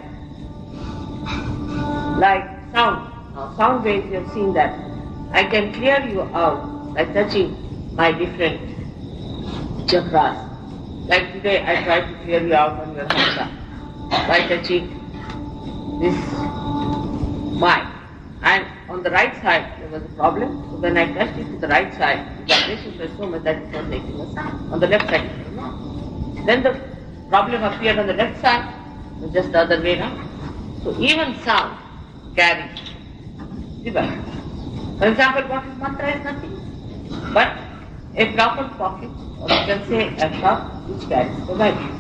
like sound. Now sound waves, you have seen that. I can clear you out by touching my different chakras. Like today I tried to clear you out on your chakra by touching this mind. And on the right side there was a problem, so when I touched it to the right side, the vibration was so much that it was making a sound. On the left side it was not. Then the problem appeared on the left side, it was just the other way around. So even sound carries the vibration. For example, what is mantra is nothing but a proper pocket, or you can say a cup which carries the vibration.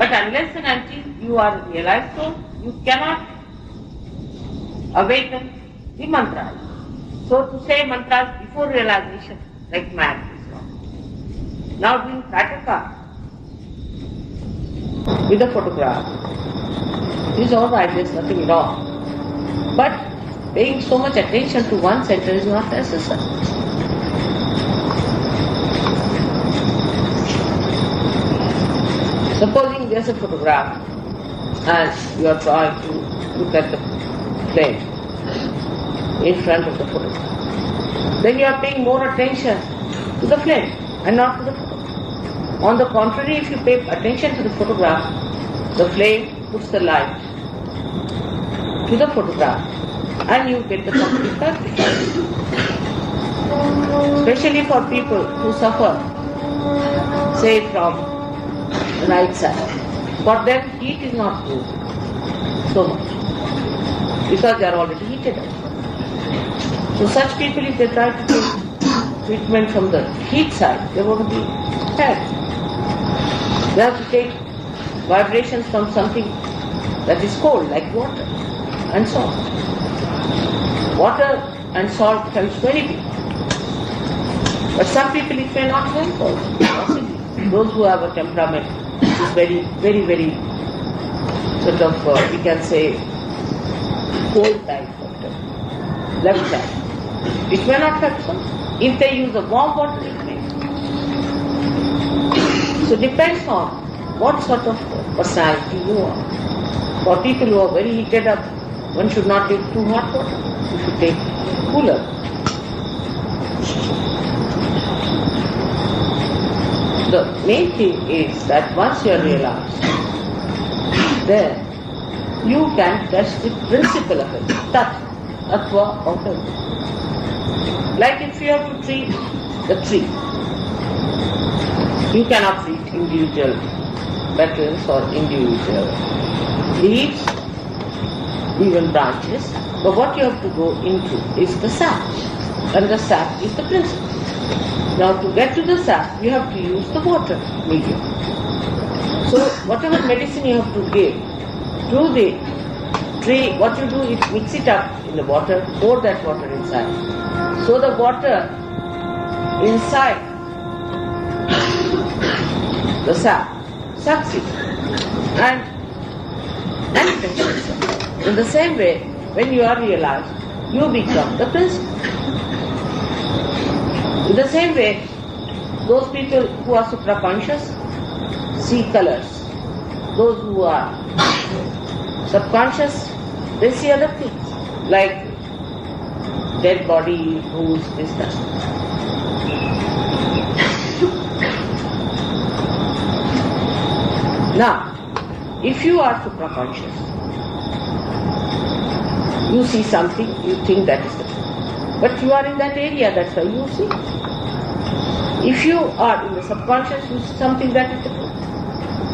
But unless and until you are a realized soul, you cannot awaken the mantras. So to say mantras before realization, like mad, is wrong. Now doing prataka with a photograph is alright, there's nothing wrong. But paying so much attention to one center is not necessary. Supposing there's a photograph and you are trying to look at the flame in front of the photograph, then you are paying more attention to the flame and not to the photograph. On the contrary, if you pay attention to the photograph, the flame puts the light to the photograph and you get the complete perspective. Especially for people who suffer, say from the right side. For them, heat is not good so much because they are already heated up. So such people, if they try to take treatment from the heat side, they won't be had. They have to take vibrations from something that is cold, like water and salt. Water and salt helps very people. But some people it may not help also, possibly. Those who have a temperament which is very, very, very sort of, we can say, cold type of temperament, left side. It may not help some. If they use a warm water, it may. So it depends on what sort of personality you are. For people who are very heated up, one should not take too hot water. You should take cooler. The main thing is that once you are realized, then you can touch the principle of it. Tat, Atva or Tattva. Like if you have to treat the tree, you cannot treat individual petals or individual leaves, even branches, but what you have to go into is the sap, and the sap is the principle. Now to get to the sap, you have to use the water medium. So whatever medicine you have to give to the tree, what you do is mix it up in the water, pour that water inside. So the water inside the sap sucks it and manifests itself. In the same way, when you are realized, you become the principle. In the same way, those people who are supraconscious see colors. Those who are subconscious, they see other things, like dead body, rules, this, that. Now, if you are supraconscious, you see something, you think that is the truth. But you are in that area, that's why you see. If you are in the subconscious, you see something that is the truth.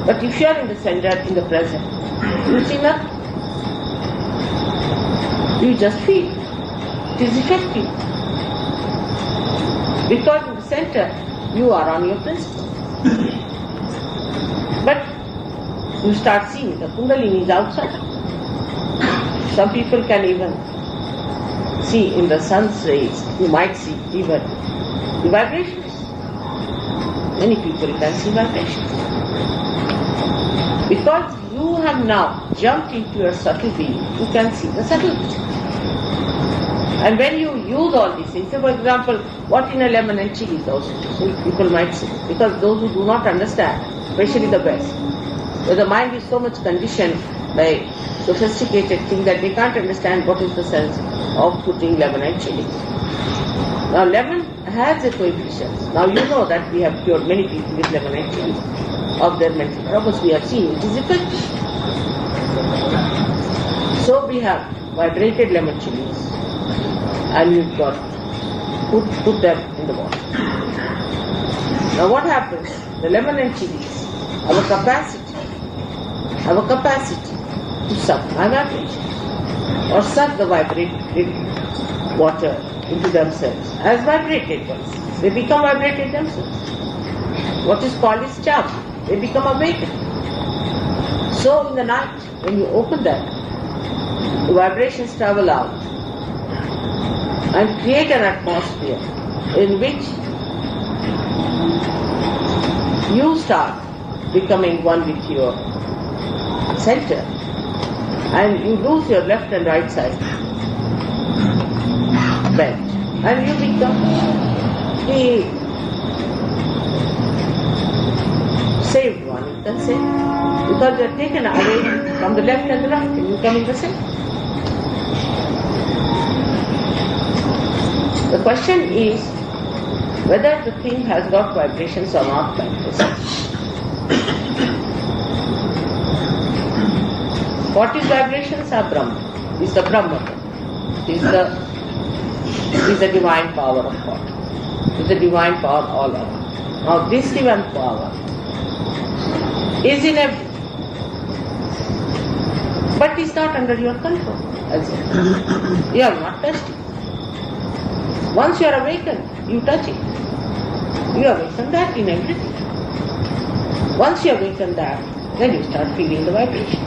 But if you are in the center, in the present, you see nothing. You just feel. It is effective. Because in the center, you are on your principle. But you start seeing the Kundalini is outside. Some people can even see in the sun's rays, you might see even the vibrations. Many people can see vibrations. Because you have now jumped into your subtle being, you can see the subtle being. And when you use all these things, for example, what in a lemon and chili dosages, people might say, because those who do not understand, especially the West, where the mind is so much conditioned by sophisticated things that they can't understand what is the sense of putting lemon and chili. Now lemon has a coefficient. Now you know that we have cured many people with lemon and chili of their mental troubles. We have seen it is effective. So we have vibrated lemon chilies and you've got put them in the water. Now what happens? The lemon and chilies have a capacity to suck my vibrations or suck the vibrated water into themselves as vibrated ones. They become vibrated themselves. What is called is charm. They become awakened. So in the night, when you open that, the vibrations travel out and create an atmosphere in which you start becoming one with your center and you lose your left and right side bent and you become the saved one, you can say, because you are taken away from the left and the right and you come in the center. The question is whether the thing has got vibrations or not like this. What is vibrations are Brahma. Is the Brahma. Is the divine power of God. Is the divine power all around. Now this divine power is in everything, but is not under your control. As yet. You have not touched it. Once you are awakened, you touch it. You awaken that in everything. Once you awaken that, then you start feeling the vibration.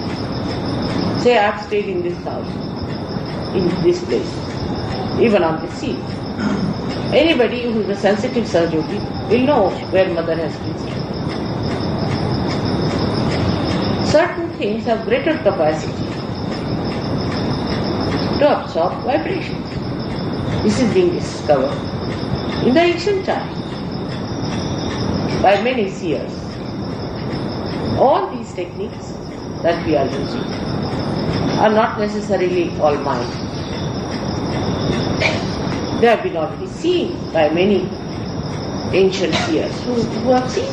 Say I have stayed in this house, in this place, even on the sea. Anybody who is a sensitive Sahajyogi will know where mother has been staying. Certain things have greater capacity to absorb vibrations. This is being discovered in the ancient times by many seers. All these techniques that we are using are not necessarily all mine. They have been already seen by many ancient seers who have seen.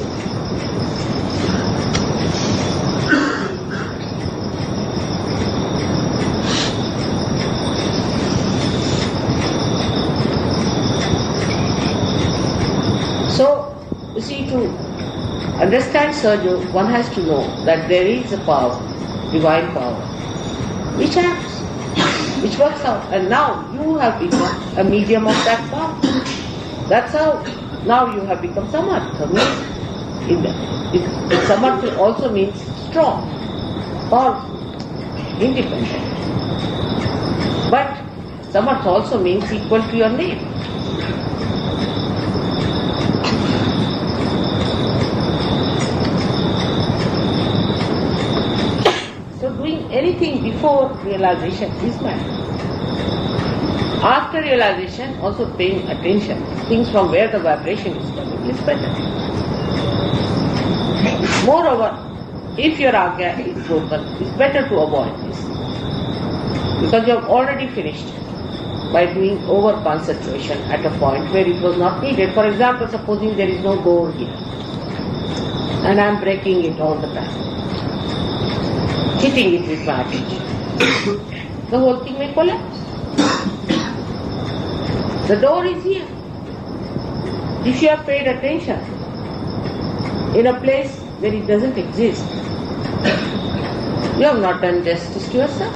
So, you see, to understand Sahajya, one has to know that there is a power, divine power, which acts, which works out. And now you have become a medium of that power. That's how now you have become Samartha. Samartha also means strong, powerful, independent. But Samartha also means equal to your name. Anything before realization is bad. After realization, also paying attention, things from where the vibration is coming is better. Moreover, if your agya is broken, it's better to avoid this. Because you have already finished by doing over concentration at a point where it was not needed. For example, supposing there is no door here, and I am breaking it all the time, hitting it with my attention, the whole thing may collapse. The door is here. If you have paid attention in a place where it doesn't exist, you have not done justice to yourself.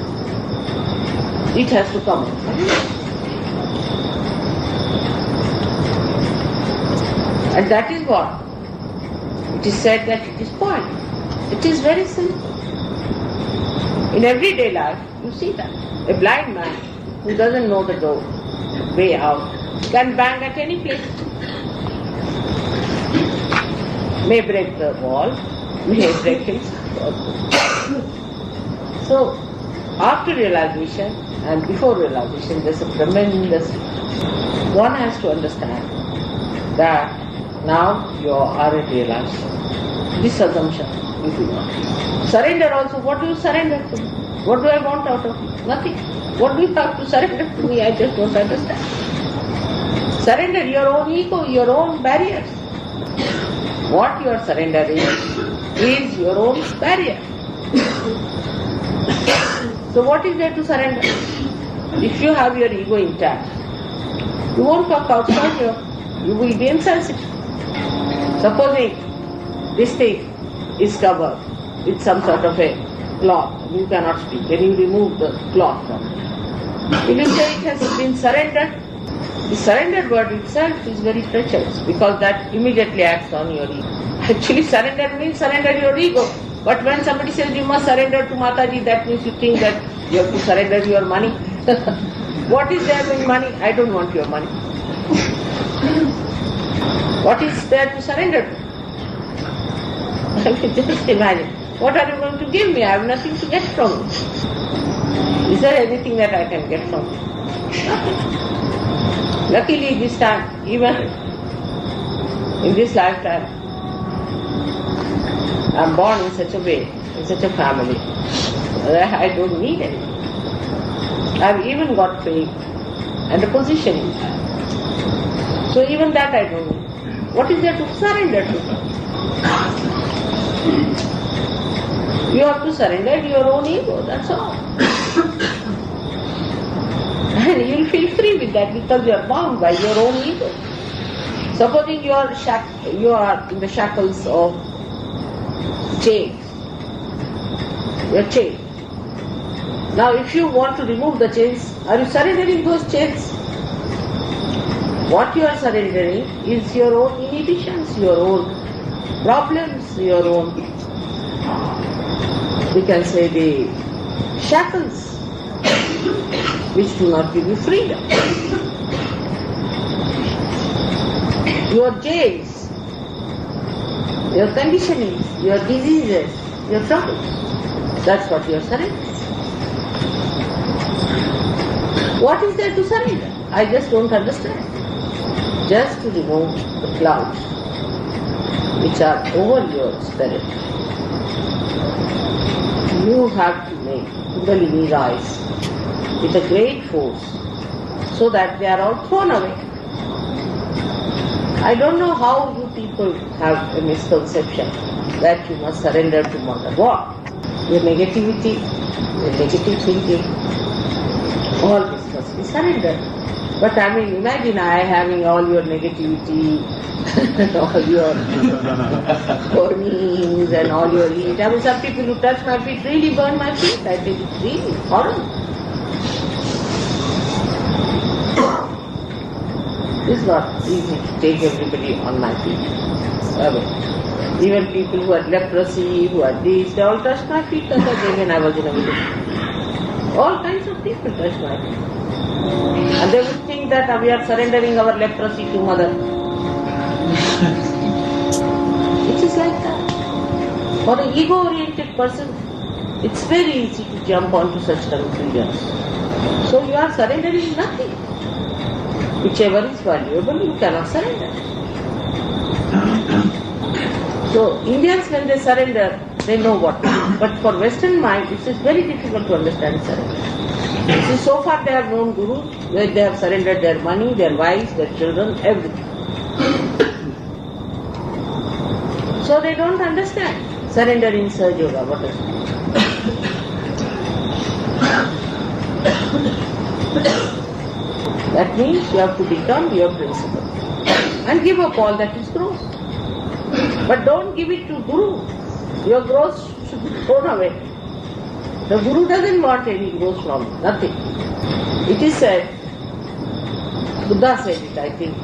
It has to come out. And that is what it is said that it is point. It is very simple. In everyday life, you see that. A blind man who doesn't know the door, way out, can bang at any place. May break the wall, may break himself. So, after realization and before realization, there's a tremendous. One has to understand that now you are realized. This assumption you do not. Surrender also, what do you surrender to me? What do I want out of you? Nothing. What do you have to surrender to me? I just don't understand. Surrender your own ego, your own barriers. What you are surrendering is your own barrier. So what is there to surrender? If you have your ego intact, you won't talk outside here. You will be insensitive. Supposing this thing is covered with some sort of a cloth, you cannot speak, then you remove the cloth from it. If you say it has been surrendered, the surrendered word itself is very treacherous because that immediately acts on your ego. Actually, surrender means surrender your ego. But when somebody says you must surrender to Mataji, that means you think that you have to surrender your money. What is there in money? I don't want your money. What is there to surrender to? Just imagine. What are you going to give me? I have nothing to get from you. Is there anything that I can get from you? Nothing. Luckily this time, even in this lifetime, I am born in such a way, in such a family, that I don't need anything. I have even got fame and a position in life. So even that I don't need. What is there to surrender to? You have to surrender your own ego, that's all. And you will feel free with that because you are bound by your own ego. Supposing you are in the shackles of chains. You are chained. Now if you want to remove the chains, are you surrendering those chains? What you are surrendering is your own inhibitions, your own problems, your own, we can say, the shackles which do not give you freedom. Your jails, your conditionings, your diseases, your troubles. That's what you are surrendering. What is there to surrender? I just don't understand. Just to remove the clouds which are over your spirit. you have to make Kundalini rise with a great force so that they are all thrown away. I don't know how you people have a misconception that you must surrender to Mother. What? Your negativity, your negative thinking, all this must be surrendered. But I mean, imagine I having all your negativity, all your burnings and all your heat. I mean, some people who touch my feet really burn my feet. I think it's really horrible. It's not easy to take everybody on my feet. I mean, even people who had leprosy, who had this, they all touched my feet the other day when I was in a village. All kinds of people touched my feet. And they would think that we are surrendering our leprosy to Mother. It is like that. For an ego-oriented person, it's very easy to jump onto such conclusions. So you are surrendering nothing. Whichever is valuable, you cannot surrender. So Indians, when they surrender, they know what to do. But for Western mind, it is very difficult to understand surrender. See, so far they have known gurus, where they have surrendered their money, their wives, their children, everything. So they don't understand surrender in Sahaj Yoga, what is it? That means you have to become your principle and give up all that is gross. But don't give it to Guru. Your gross should be thrown away. The Guru doesn't want any gross from you, nothing. It is said, Buddha said it, I think.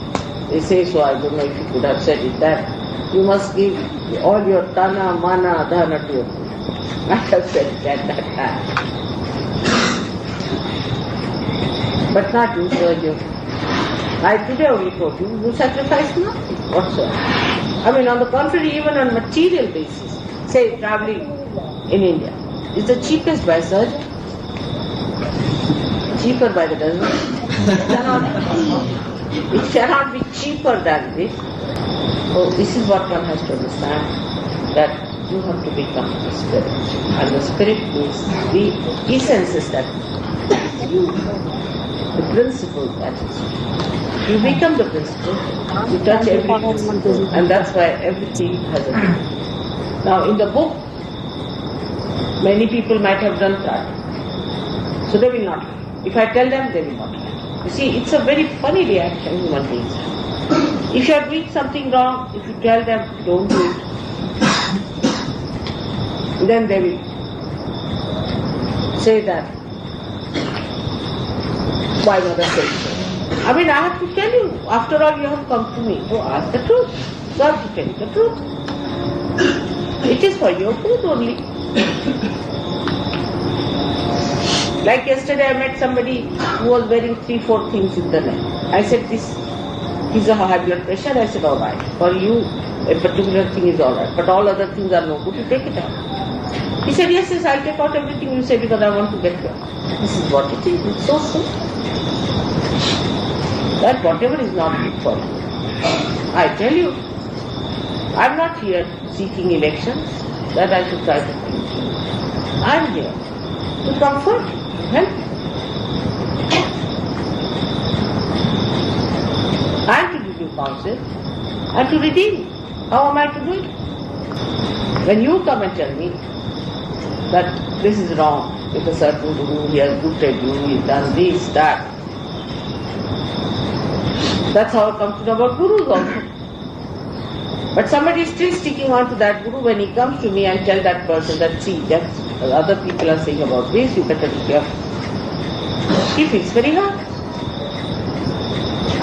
They say so, I don't know if he could have said it, that you must give all your tana, mana, dhana to your Guru. I have said it at that time. But not you, Sahaj. I today only told you, you sacrifice nothing whatsoever. I mean, on the contrary, even on material basis, say traveling in India, is the cheapest by Sahaj? Cheaper by the dozen? It cannot be cheaper than this. So this is what one has to understand, that you have to become the spirit. And the spirit is the essences that you, the principle that is. You become the principle, you touch every principle, and that's why everything has a meaning. Now in the book, many people might have done that, so they will not. If I tell them, they will not. You see, it's a very funny reaction human beings have. If you are doing something wrong, if you tell them, don't do it, then they will say that, why Mother said so? I mean, I have to tell you, after all you have come to me to ask the truth. So I have to tell you the truth. It is for your good only. Like yesterday I met somebody who was wearing 3-4 things in the neck. I said, this is a high blood pressure. I said, alright. For you, a particular thing is alright. But all other things are no good. You take it out. He said, yes, I'll take out everything you say because I want to get well. This is what it is. It's so simple. That whatever is not good for you. I tell you, I'm not here seeking elections that I should try to please you. I'm here to comfort you, to help you. And to give you counsel and to redeem you. How am I to do it? When you come and tell me that this is wrong with a certain guru, he has booted you, he has done this, that. That's how I come to know about gurus also. But somebody is still sticking on to that guru. When he comes to me and tell that person that, see, that other people are saying about this, you better be careful. He feels very hurt.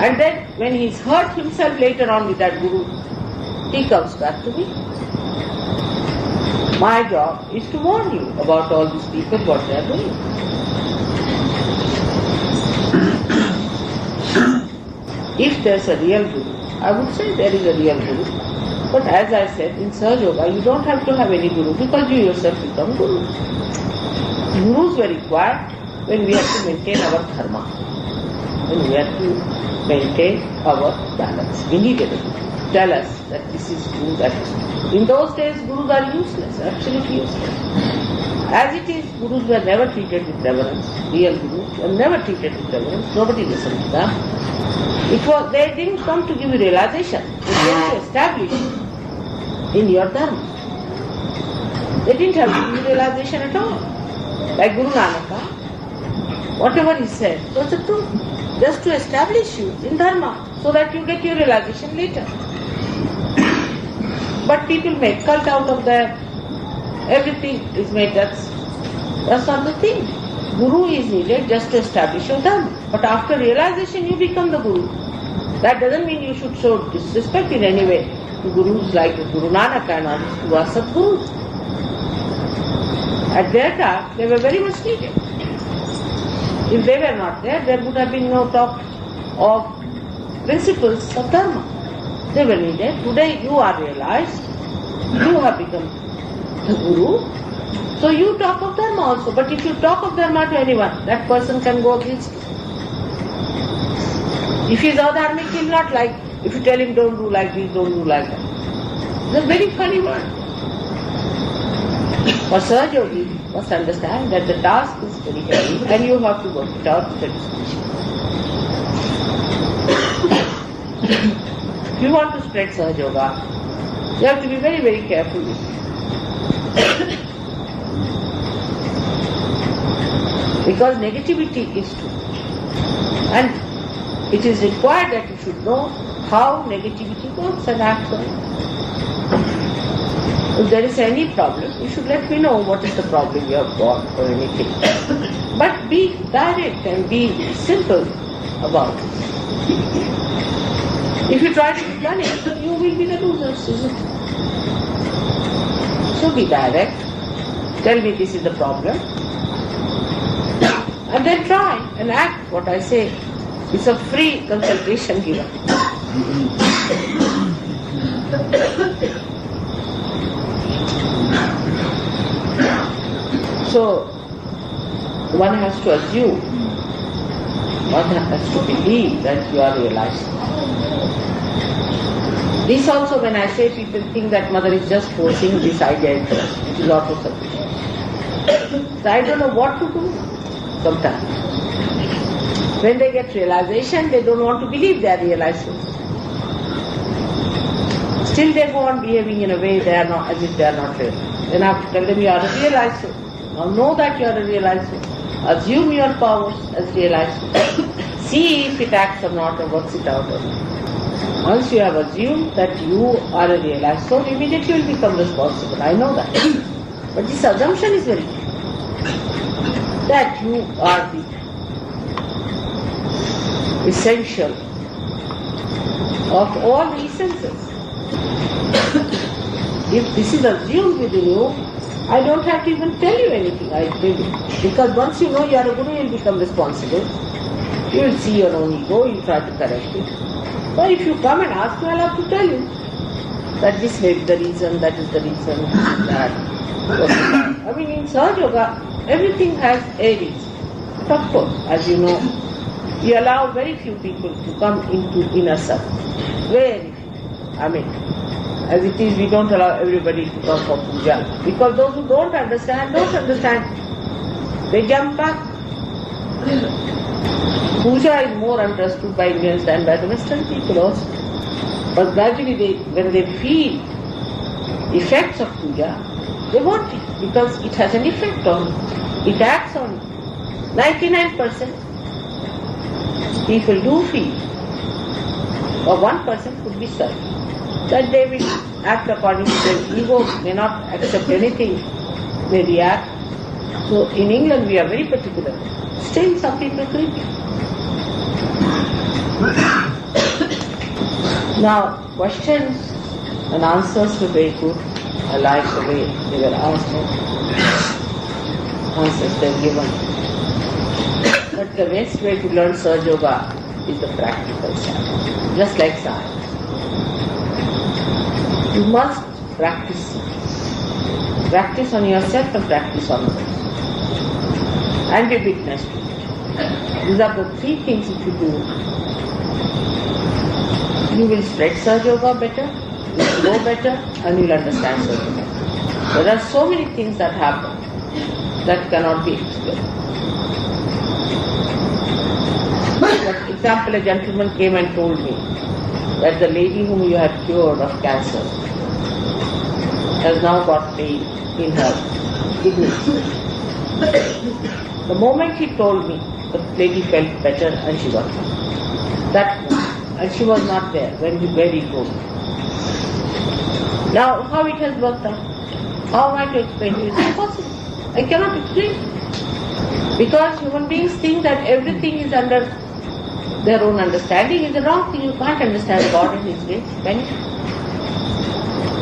And then when he's hurt himself later on with that guru, he comes back to me. My job is to warn you about all these people, what they are doing. If there's a real guru, I would say there is a real guru. But as I said, in Sahaj Yoga, you don't have to have any guru because you yourself become guru. Gurus were required when we have to maintain our dharma, when we have to maintain our balance. We needed it. Tell us that this is true, that is true. In those days, gurus are useless, absolutely useless. As it is, Gurus were never treated with reverence. Real Gurus were never treated with reverence. Nobody listened to them. They didn't come to give you realization. They came to establish in your dharma. They didn't have to give you realization at all. Like Guru Nanaka, whatever he said was the truth. Just to establish you in dharma, so that you get your realization later. But people make cult out of that. Everything is made, that's not the thing. Guru is needed just to establish your dharma. But after realization you become the Guru. That doesn't mean you should show disrespect in any way to Gurus like Guru Nanaka and others who are Sadgurus. At their time they were very much needed. If they were not there, there would have been no talk of principles of dharma. They were needed. Today you are realized, you have become the Guru, so you talk of dharma also. But if you talk of dharma to anyone, that person can go against you. If he is adharmic, he will not like. If you tell him don't do like this, don't do like that. It's a very funny word. For Sahajya, you must understand that the task is very heavy and you have to work it out with a discretion. If you want to spread Sahajya, you have to be very, very careful with it. Because negativity is true. And it is required that you should know how negativity works and acts on it. If there is any problem, you should let me know what is the problem you have got or anything. But be direct and be simple about it. If you try to be funny, you will be the losers, isn't it? So be direct. Tell me this is the problem. And then try and act what I say. It's a free consultation given. So, one has to assume, one has to believe that you are realized. This also, when I say, people think that mother is just forcing this idea into us, which is auto-sufficient. So I don't know what to do sometimes. When they get realization, they don't want to believe they are realizing. Still they go on behaving in a way they are not, as if they are not real. Then I have to tell them you are a realizer. Now know that you are a realizer. Assume your powers as realizer. See if it acts or not or works it out or not. Once you have assumed that you are a realizer, immediately you will become responsible. I know that. But this assumption is very clear. That you are the essential of all the essences. If this is assumed within you, I don't have to even tell you anything. Because once you know you are a Guru, you will become responsible. You will see your own ego, you will try to correct it. But if you come and ask me, I will have to tell you that this may be the reason, that is the reason, that. I mean, in Sahajya, everything has a reason. But of course, as you know, we allow very few people to come into inner circle. Very few. I mean, as it is, we don't allow everybody to come for puja. Because those who don't understand. They jump back. Puja is more understood by Indians than by the Western people also. But gradually, when they feel effects of puja, they want it because it has an effect on it. It acts on it. 99% people do feel, or 1% could be certain, that they will act according to their ego, may not accept anything, may react. So in England we are very particular. Still some people cling. Now questions and answers were very good. I like the way they were asked and answers they were given. But the best way to learn Sahajya is the practical side, just like science. You must practice. Practice on yourself and practice on others. And be witness to it. These are the three things if you do. You will spread Sahajya better, you will grow better, and you will understand Sahajya better. There are so many things that happen that cannot be explained. For example, a gentleman came and told me that the lady whom you had cured of cancer has now got pain in her kidneys. The moment he told me, the lady felt better and she got better. That moment. And she was not there when he told me. Now, how it has worked out? How am I to explain it? It's impossible. I cannot explain. Because human beings think that everything is under their own understanding. Is the wrong thing. You can't understand God in His ways. Can you?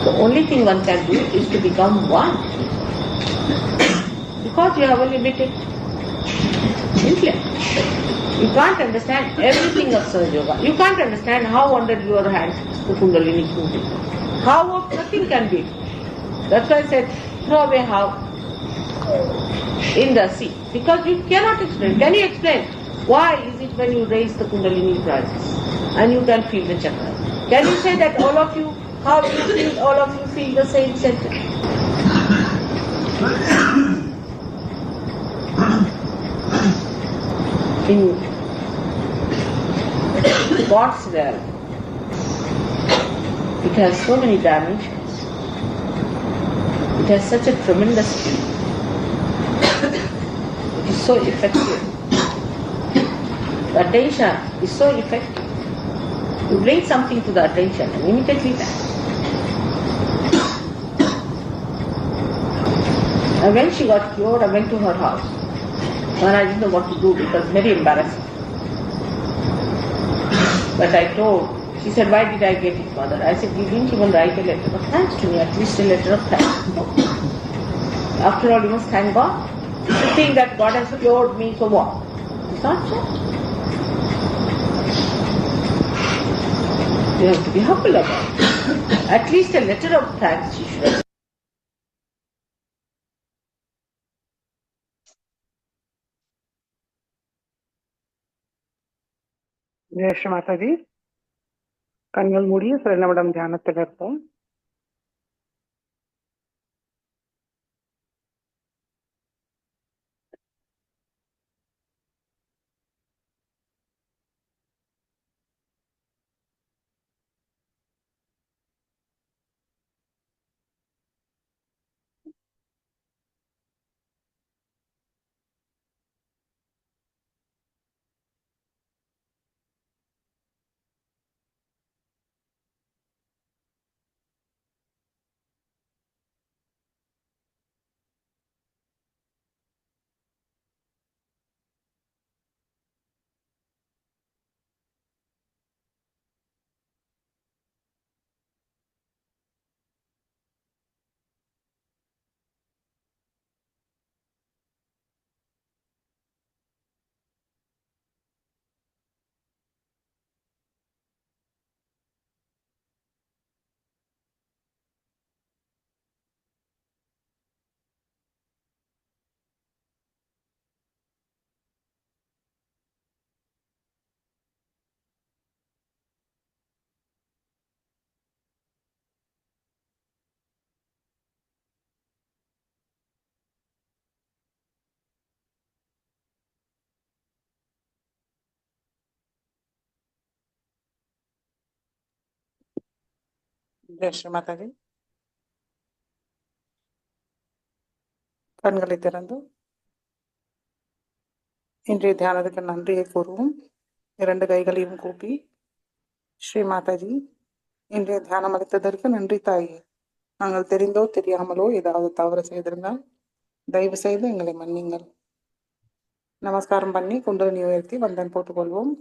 The only thing one can do is to become one. Because you have a limited intellect. You can't understand everything of Sahaj Yoga. You can't understand how under your hands the Kundalini is moving. How nothing can be. That's why I said, throw away how in the sea. Because you cannot explain. Can you explain? Why is it when you raise the Kundalini rises and you can feel the chakra? Can you say that all of you, how do you feel, all of you feel the same center? In God's realm, it has so many dimensions. It has such a tremendous speed. It is so effective. The attention is so effective. You bring something to the attention and immediately that. And when she got cured, I went to her house. And I didn't know what to do because very embarrassing. But I told, she said, why did I get it, mother? I said, you didn't even write a letter of thanks to me, at least a letter of thanks. After all, you must thank God. You think that God has cured me, so what? It's not so. You have to be humble about it. At least a letter of thanks she should have. Jai Sri Mataji. கண்கள் மூடி சில நிமிடம் தியானத்தில் இருப்போம். ஜெய் ஸ்ரீ மாதாஜி. கண்களை திறந்து இன்றைய தியானத்துக்கு நன்றியை கூறுவோம். 2 கைகளையும் கூப்பி, ஸ்ரீ மாதாஜி, இன்றைய தியானம் அளித்ததற்கு நன்றி தாயே. நாங்கள் தெரிந்தோ தெரியாமலோ ஏதாவது தவறு செய்திருந்தால் தயவு செய்து எங்களை மன்னிங்கள். நமஸ்காரம் பண்ணி குண்டலினி உயர்த்தி வந்தன் போட்டுக்கொள்வோம்.